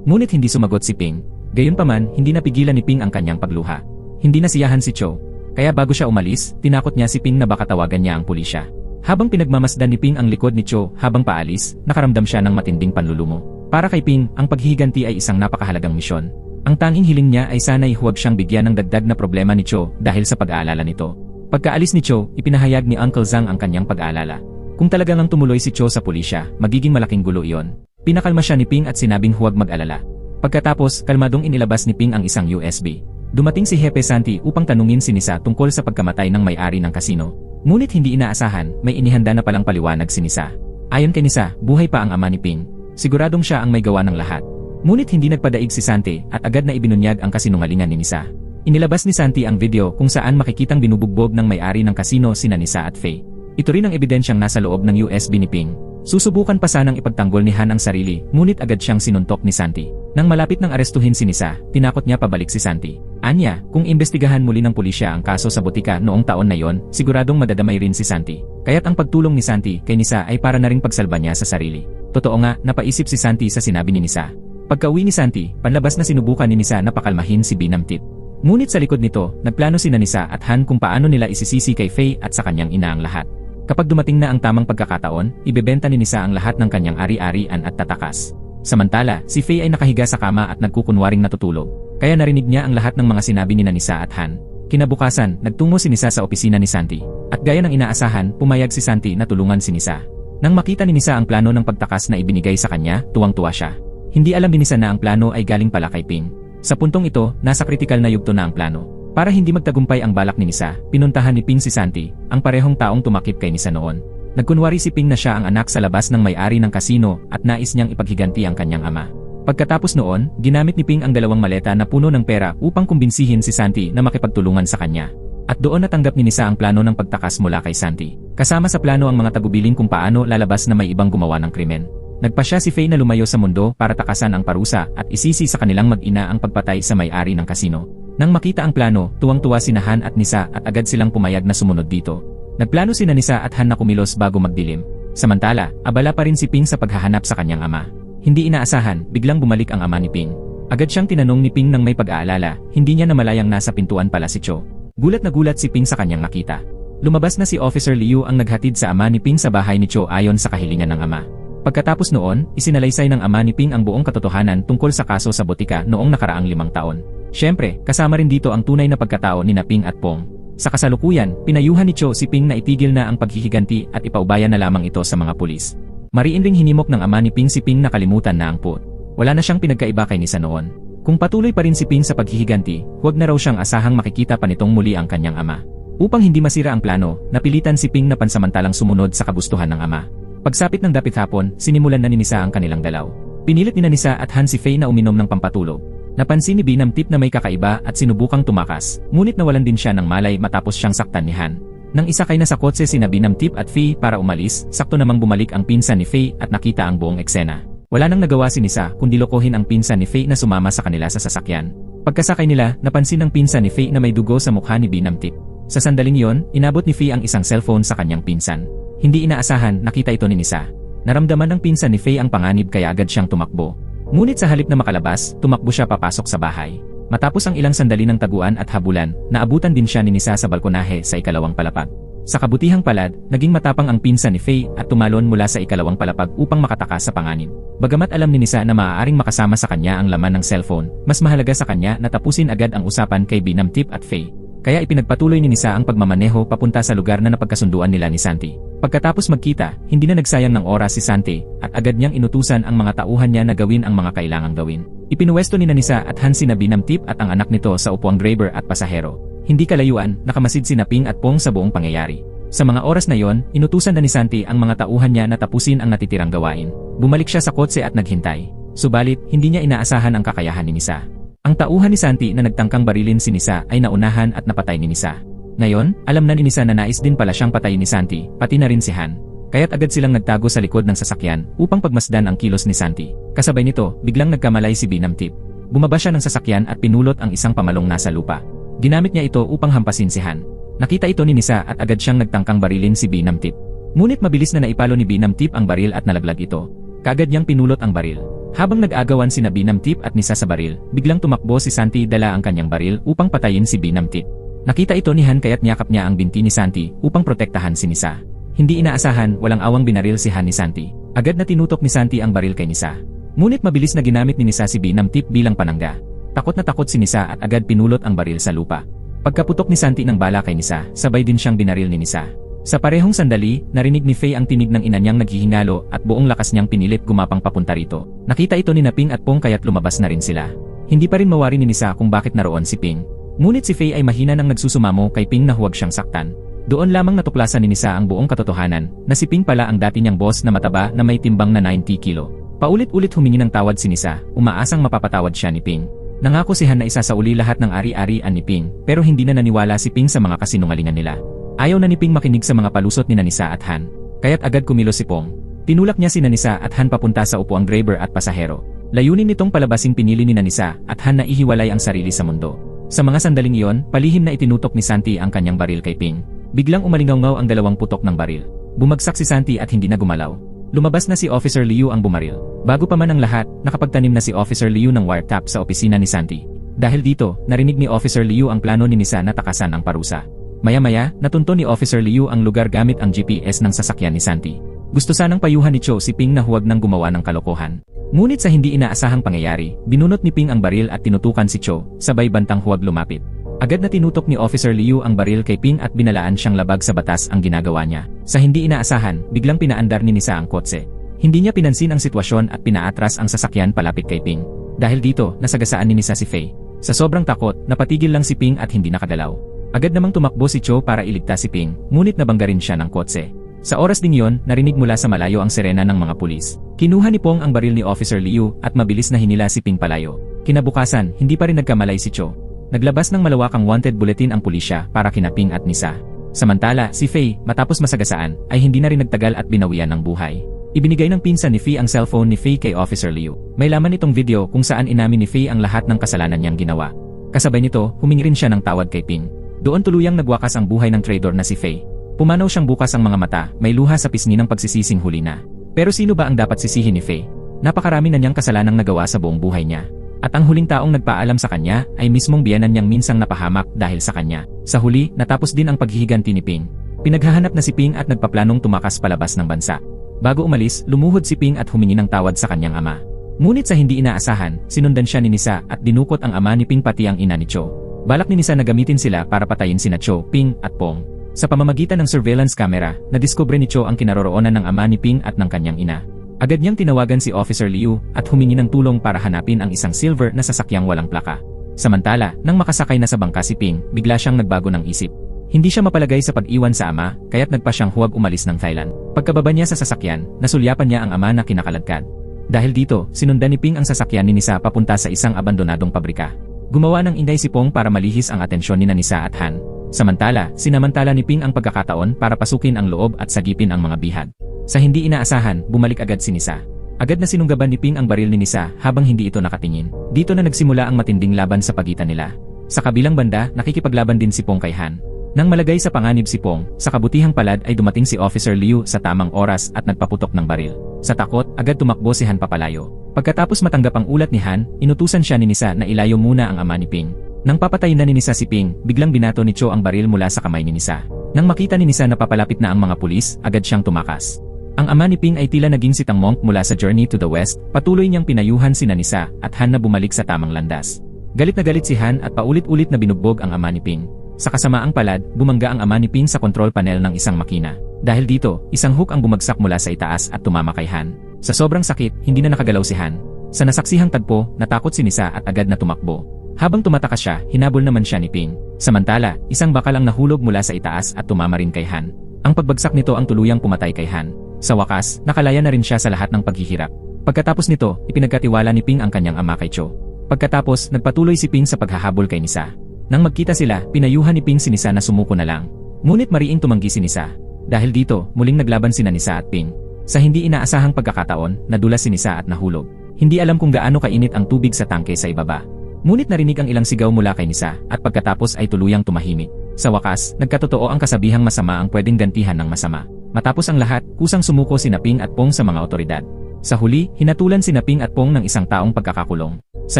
S1: Ngunit hindi sumagot si Ping. Gayunpaman, hindi napigilan ni Ping ang kanyang pagluha. Hindi nasiyahan si Cho. Kaya bago siya umalis, tinakot niya si Ping na baka tawagan niya ang pulisya. Habang pinagmamasdan ni Ping ang likod ni Cho habang paalis, nakaramdam siya ng matinding panlulumo. Para kay Ping, ang paghihiganti ay isang napakahalagang misyon. Ang tanging hiling niya ay sana'y huwag siyang bigyan ng dagdag na problema ni Cho dahil sa pag-aalala nito. Pagkaalis ni Cho, ipinahayag ni Uncle Zhang ang kanyang pag-aalala. Kung talaga nang tumuloy si Cho sa pulisya, magiging malaking gulo iyon. Pinakalma siya ni Ping at sinabing huwag mag-alala. Pagkatapos, kalmadong inilabas ni Ping ang isang USB. Dumating si Hepe Santi upang tanungin si Nisa tungkol sa pagkamatay ng may-ari ng kasino. Ngunit hindi inaasahan, may inihanda na palang paliwanag si Nisa. Ayon kay Nisa, buhay pa ang ama ni Ping. Siguradong siya ang may gawa ng lahat. Ngunit hindi nagpadaig si Santi at agad na ibinunyag ang kasinungalingan ni Nisa. Inilabas ni Santi ang video kung saan makikitang binubugbog ng may-ari ng kasino sina Nisa at Faye. Ito rin ang ebidensyang nasa loob ng USB ni Ping. Susubukan pa sanang ipagtanggol ni Han ang sarili, ngunit agad siyang sinuntok ni Santi. Nang malapit nang arestuhin si Nisa, tinakot niya pabalik si Santi. Anya, kung imbestigahan muli ng pulisya ang kaso sa butika noong taon na yon, siguradong madadamay rin si Santi. Kaya't ang pagtulong ni Santi kay Nisa ay para na ring pagsalba niya sa sarili. Totoo nga, napaisip si Santi sa sinabi ni Nisa. Pagka-uwi ni Santi, panlabas na sinubukan ni Nisa na pakalmahin si Binamtip. Ngunit sa likod nito, nagplano sina Nisa at Han kung paano nila isisisi kay Faye at sa kanyang ina ang lahat. Kapag dumating na ang tamang pagkakataon, ibebenta ni Nisa ang lahat ng kanyang ari-arian at tatakas. Samantala, si Faye ay nakahiga sa kama at nagkukunwaring natutulog. Kaya narinig niya ang lahat ng mga sinabi ni Nisa at Han. Kinabukasan, nagtungo si Nisa sa opisina ni Santi. At gaya ng inaasahan, pumayag si Santi na tulungan si Nisa. Nang makita ni Nisa ang plano ng pagtakas na ibinigay sa kanya, tuwang-tuwa siya. Hindi alam ni Nisa na ang plano ay galing pala kay Ping. Sa puntong ito, nasa kritikal na yugto na ang plano. Para hindi magtagumpay ang balak ni Nisa, pinuntahan ni Ping si Santi, ang parehong taong tumakip kay Nisa noon. Nagkunwari si Ping na siya ang anak sa labas ng may-ari ng kasino at nais niyang ipaghiganti ang kanyang ama. Pagkatapos noon, ginamit ni Ping ang 2 maleta na puno ng pera upang kumbinsihin si Santi na makipagtulungan sa kanya. At doon natanggap ni Nisa ang plano ng pagtakas mula kay Santi. Kasama sa plano ang mga tagubilin kung paano lalabas na may ibang gumawa ng krimen. Nagpasya si Faye na lumayo sa mundo para takasan ang parusa at isisi sa kanilang mag-ina ang pagpatay sa may-ari ng kasino. Nang makita ang plano, tuwang-tuwa sina Han at Nisa at agad silang pumayag na sumunod dito. Nagplano sina Nisa at Han na kumilos bago magdilim. Samantala, abala pa rin si Ping sa paghahanap sa kanyang ama. Hindi inaasahan, biglang bumalik ang ama ni Ping. Agad siyang tinanong ni Ping nang may pag-aalala, hindi niya namalayang nasa pintuan pala si Cho. Gulat na gulat si Ping sa kanyang nakita. Lumabas na si Officer Liu ang naghatid sa ama ni Ping sa bahay ni Cho ayon sa kahilingan ng ama. Pagkatapos noon, isinalaysay ng ama ni Ping ang buong katotohanan tungkol sa kaso sa butika noong nakaraang 5 taon. Siyempre, kasama rin dito ang tunay na pagkatao ni Ping at Pong. Sa kasalukuyan, pinayuhan ni Cho si Ping na itigil na ang paghihiganti at ipaubaya na lamang ito sa mga pulis. Mariin ring hinimok ng ama ni Ping si Ping na kalimutan na ang put. Wala na siyang pinagkaiba kay Nisa noon. Kung patuloy pa rin si Ping sa paghihiganti, huwag na raw siyang asahang makikita pa nitong muli ang kanyang ama. Upang hindi masira ang plano, napilitan si Ping na pansamantalang sumunod sa kagustuhan ng ama. Pagsapit ng dapit hapon, sinimulan na ni Nisa ang kanilang dalaw. Pinilit ni Nisa at Han si Faye na uminom ng pampatulog. Napansin ni Binamtip na may kakaiba at sinubukang tumakas, ngunit nawalan din siya ng malay matapos siyang saktan ni Han. Nang isakay na sa kotse sina Binamtip at Faye para umalis, sakto namang bumalik ang pinsan ni Faye at nakita ang buong eksena. Wala nang nagawa si Nisa kundi lokohin ang pinsan ni Faye na sumama sa kanila sa sasakyan. Pagkasakay nila, napansin ng pinsan ni Faye na may dugo sa mukha ni Binamtip. Sa sandaling yon, inabot ni Faye ang isang cellphone sa kanyang pinsan. Hindi inaasahan, nakita ito ni Nisa. Naramdaman ng pinsan ni Faye ang panganib kaya agad siyang tumakbo. Ngunit sa halip na makalabas, tumakbo siya papasok sa bahay. Matapos ang ilang sandali ng taguan at habulan, naabutan din siya ni Nisa sa balkonahe sa 2nd palapag. Sa kabutihang palad, naging matapang ang pinsan ni Faye at tumalon mula sa 2nd palapag upang makatakas sa panganib. Bagamat alam ni Nisa na maaaring makasama sa kanya ang laman ng cellphone, mas mahalaga sa kanya na tapusin agad ang usapan kay Binamtip at Faye. Kaya ipinagpatuloy ni Nisa ang pagmamaneho papunta sa lugar na napagkasunduan nila ni Santi. Pagkatapos magkita, hindi na nagsayang ng oras si Santi at agad niyang inutusan ang mga tauhan niya na gawin ang mga kailangang gawin. Ipinuwesto ni Nisa at Han sina Binamtip at ang anak nito sa upuang driver at pasahero. Hindi kalayuan, nakamasid sina Ping at Pong sa buong pangyayari. Sa mga oras na yon, inutusan na ni Santi ang mga tauhan niya na tapusin ang natitirang gawain. Bumalik siya sa kotse at naghintay. Subalit, hindi niya inaasahan ang kakayahan ni Nisa. Ang tauhan ni Santi na nagtangkang barilin si Nisa ay naunahan at napatay ni Nisa. Ngayon, alam na ni Nisa na nais din pala siyang patayin ni Santi, pati na rin si Han. Kaya't agad silang nagtago sa likod ng sasakyan upang pagmasdan ang kilos ni Santi. Kasabay nito, biglang nagkamalay si Binamtip. Bumaba siya ng sasakyan at pinulot ang isang pamalong nasa lupa. Ginamit niya ito upang hampasin si Han. Nakita ito ni Nisa at agad siyang nagtangkang barilin si Binamtip. Ngunit mabilis na naipalo ni Binamtip ang baril at nalaglag ito. Kaagad niyang pinulot ang baril. Habang nag-agawan sina Binamtip at Nisa sa baril, biglang tumakbo si Santi dala ang kanyang baril upang patayin si Binamtip. Nakita ito ni Han kaya't niyakap niya ang binti ni Santi upang protektahan si Nisa. Hindi inaasahan, walang awang binaril si Han ni Santi. Agad na tinutok ni Santi ang baril kay Nisa. Ngunit mabilis na ginamit ni Nisa si Binamtip bilang panangga. Takot na takot si Nisa at agad pinulot ang baril sa lupa. Pagkaputok ni Santi ng bala kay Nisa, sabay din siyang binaril ni Nisa. Sa parehong sandali, narinig ni Faye ang tinig ng ina niyang naghihingalo at buong lakas niyang pinilit gumapang papunta rito. Nakita ito ni Ping at Pong kaya't lumabas na rin sila. Hindi pa rin mawari ni Nisa kung bakit naroon si Ping. Ngunit si Faye ay mahina nang nagsusumamo kay Ping na huwag siyang saktan. Doon lamang natuklasan ni Nisa ang buong katotohanan na si Ping pala ang dati niyang boss na mataba na may timbang na 90 kilo. Paulit-ulit humingi ng tawad si Nisa, umaasang mapapatawad siya ni Ping. Nangako si Han na isasauli lahat ng ari-arian ni Ping, pero hindi na naniwala si Ping sa mga kasinungalingan nila. Ayaw na ni Ping makinig sa mga palusot ni Nanisa at Han. Kaya't agad kumilos si Pong. Tinulak niya si Nanisa at Han papunta sa upuang driver at pasahero. Layunin nitong palabasing pinili ni Nanisa at Han na ihiwalay ang sarili sa mundo. Sa mga sandaling iyon, palihim na itinutok ni Santi ang kanyang baril kay Ping. Biglang umalingaw-ngaw ang dalawang putok ng baril. Bumagsak si Santi at hindi na gumalaw. Lumabas na si Officer Liu ang bumaril. Bago pa man ang lahat, nakapagtanim na si Officer Liu ng wiretap sa opisina ni Santi. Dahil dito, narinig ni Officer Liu ang plano ni Nisa na takasan ang parusa. Maya-maya, natunto ni Officer Liu ang lugar gamit ang GPS ng sasakyan ni Santi. Gusto sanang payuhan ni Cho si Ping na huwag nang gumawa ng kalokohan. Ngunit sa hindi inaasahang pangyayari, binunot ni Ping ang baril at tinutukan si Cho, sabay bantang huwag lumapit. Agad na tinutok ni Officer Liu ang baril kay Ping at binalaan siyang labag sa batas ang ginagawa niya. Sa hindi inaasahan, biglang pinaandar ni Nisa ang kotse. Hindi niya pinansin ang sitwasyon at pinaatras ang sasakyan palapit kay Ping. Dahil dito, nasagasaan ni Nisa si Faye. Sa sobrang takot, napatigil lang si Ping at hindi nakagalaw. Agad namang tumakbo si Cho para iligtas si Ping, ngunit nabangga rin siya ng kotse. Sa oras ding yon, narinig mula sa malayo ang sirena ng mga pulis. Kinuha ni Pong ang baril ni Officer Liu at mabilis na hinila si Ping palayo. Kinabukasan, hindi pa rin nagkamalay si Cho. Naglabas ng malawakang wanted bulletin ang pulisya para kina Ping at Nisa. Samantala, si Faye, matapos masagasaan, ay hindi na rin nagtagal at binawian ng buhay. Ibinigay ng pinsan ni Faye ang cellphone ni Faye kay Officer Liu. May laman itong video kung saan inamin ni Faye ang lahat ng kasalanan niyang ginawa. Kasabay nito, humingi rin siya ng tawad kay Ping. Doon tuluyang nagwakas ang buhay ng traitor na si Faye. Pumanaw siyang bukas ang mga mata, may luha sa pisngi ng pagsisising huli na. Pero sino ba ang dapat sisihin ni Faye? Napakarami na niyang kasalanang nagawa sa buong buhay niya. At ang huling taong nagpaalam sa kanya ay mismong biyenan niyang minsang napahamak dahil sa kanya. Sa huli, natapos din ang paghihiganti ni Ping. Pinaghahanap na si Ping at nagpaplanong tumakas palabas ng bansa. Bago umalis, lumuhod si Ping at humingi ng tawad sa kanyang ama. Ngunit sa hindi inaasahan, sinundan siya ni Nisa at dinukot ang ama ni Ping pati ang ina ni Cho. Balak ni Nisa na gamitin sila para patayin sina Cho, Ping at Pong. Sa pamamagitan ng surveillance camera, nadiskubre ni Cho ang kinaroroonan ng ama ni Ping at ng kanyang ina. Agad niyang tinawagan si Officer Liu at humingi ng tulong para hanapin ang isang silver na sasakyang walang plaka. Samantala, nang makasakay na sa bangka si Ping, bigla siyang nagbago ng isip. Hindi siya mapalagay sa pag-iwan sa ama, kaya't nagpa siyang huwag umalis ng Thailand. Pagkababa niya sa sasakyan, nasulyapan niya ang ama na kinakaladkad. Dahil dito, sinundan ni Ping ang sasakyan ni Nisa papunta sa isang abandonadong pabrika. Gumawa ng inday si Pong para malihis ang atensyon ni Nisa at Han. Samantala, sinamantala ni Ping ang pagkakataon para pasukin ang loob at sagipin ang mga bihag. Sa hindi inaasahan, bumalik agad si Nisa. Agad na sinunggaban ni Ping ang baril ni Nisa habang hindi ito nakatingin. Dito na nagsimula ang matinding laban sa pagitan nila. Sa kabilang banda, nakikipaglaban din si Pong kay Han. Nang malagay sa panganib si Pong, sa kabutihang palad ay dumating si Officer Liu sa tamang oras at nagpaputok ng baril. Sa takot, agad tumakbo si Han papalayo. Pagkatapos matanggap ang ulat ni Han, inutusan siya ni Nisa na ilayo muna ang ama ni Ping. Nang papatayin na ni Nisa si Ping, biglang binato ni Cho ang baril mula sa kamay ni Nisa. Nang makita ni Nisa na papalapit na ang mga pulis, agad siyang tumakas. Ang ama ni Ping ay tila naging sitang monk mula sa Journey to the West, patuloy niyang pinayuhan sina Nisa at Han na bumalik sa tamang landas. Galit na galit si Han at paulit-ulit na binugbog ang ama ni Ping. Sa kasamaang palad, bumangga ang ama ni Ping sa control panel ng isang makina. Dahil dito, isang hook ang bumagsak mula sa itaas at tumama kay Han. Sa sobrang sakit, hindi na nakagalaw si Han. Sa nasaksihang tagpo, natakot si Nisa at agad na tumakbo. Habang tumatakas siya, hinabol naman siya ni Ping. Samantala, isang bakal ang nahulog mula sa itaas at tumama rin kay Han. Ang pagbagsak nito ang tuluyang pumatay kay Han. Sa wakas, nakalaya na rin siya sa lahat ng paghihirap. Pagkatapos nito, ipinagkatiwala ni Ping ang kanyang ama kay Cho. Pagkatapos, nagpatuloy si Ping sa paghahabol kay Nisa. Nang magkita sila, pinayuhan ni Ping si Nisa na sumuko na lang. Ngunit mariing tumanggi si Nisa. Dahil dito, muling naglaban sina Nisa at Ping. Sa hindi inaasahang pagkakataon, nadulas si Nisa at nahulog. Hindi alam kung gaano kainit ang tubig sa tangke sa ibaba. Ngunit narinig ang ilang sigaw mula kay Nisa at pagkatapos ay tuluyang tumahimik. Sa wakas, nagkatotoo ang kasabihang masama ang pwedeng gantihan ng masama. Matapos ang lahat, kusang sumuko sina Ping at Pong sa mga otoridad. Sa huli, hinatulan sina Ping at Pong ng isang taong pagkakakulong. Sa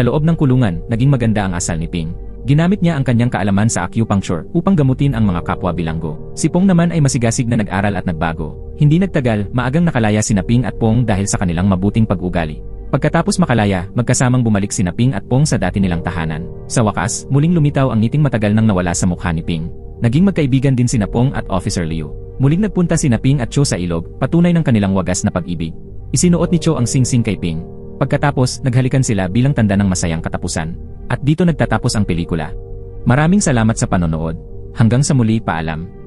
S1: loob ng kulungan, naging maganda ang asal ni Ping. Ginamit niya ang kanyang kaalaman sa acupuncture upang gamutin ang mga kapwa bilanggo. Si Pong naman ay masigasig na nag-aral at nagbago. Hindi nagtagal, maagang nakalaya sina Ping at Pong dahil sa kanilang mabuting pag-ugali. Pagkatapos makalaya, magkasamang bumalik sina Ping at Pong sa dati nilang tahanan. Sa wakas, muling lumitaw ang ngiting matagal nang nawala sa mukha ni Ping. Naging magkaibigan din sina Pong at Officer Liu. Muling nagpunta sina Ping at Cho sa ilog, patunay ng kanilang wagas na pag-ibig. Isinuot ni Cho ang singsing kay Ping. Pagkatapos, naghalikan sila bilang tanda ng masayang katapusan. At dito nagtatapos ang pelikula. Maraming salamat sa panonood. Hanggang sa muli, paalam.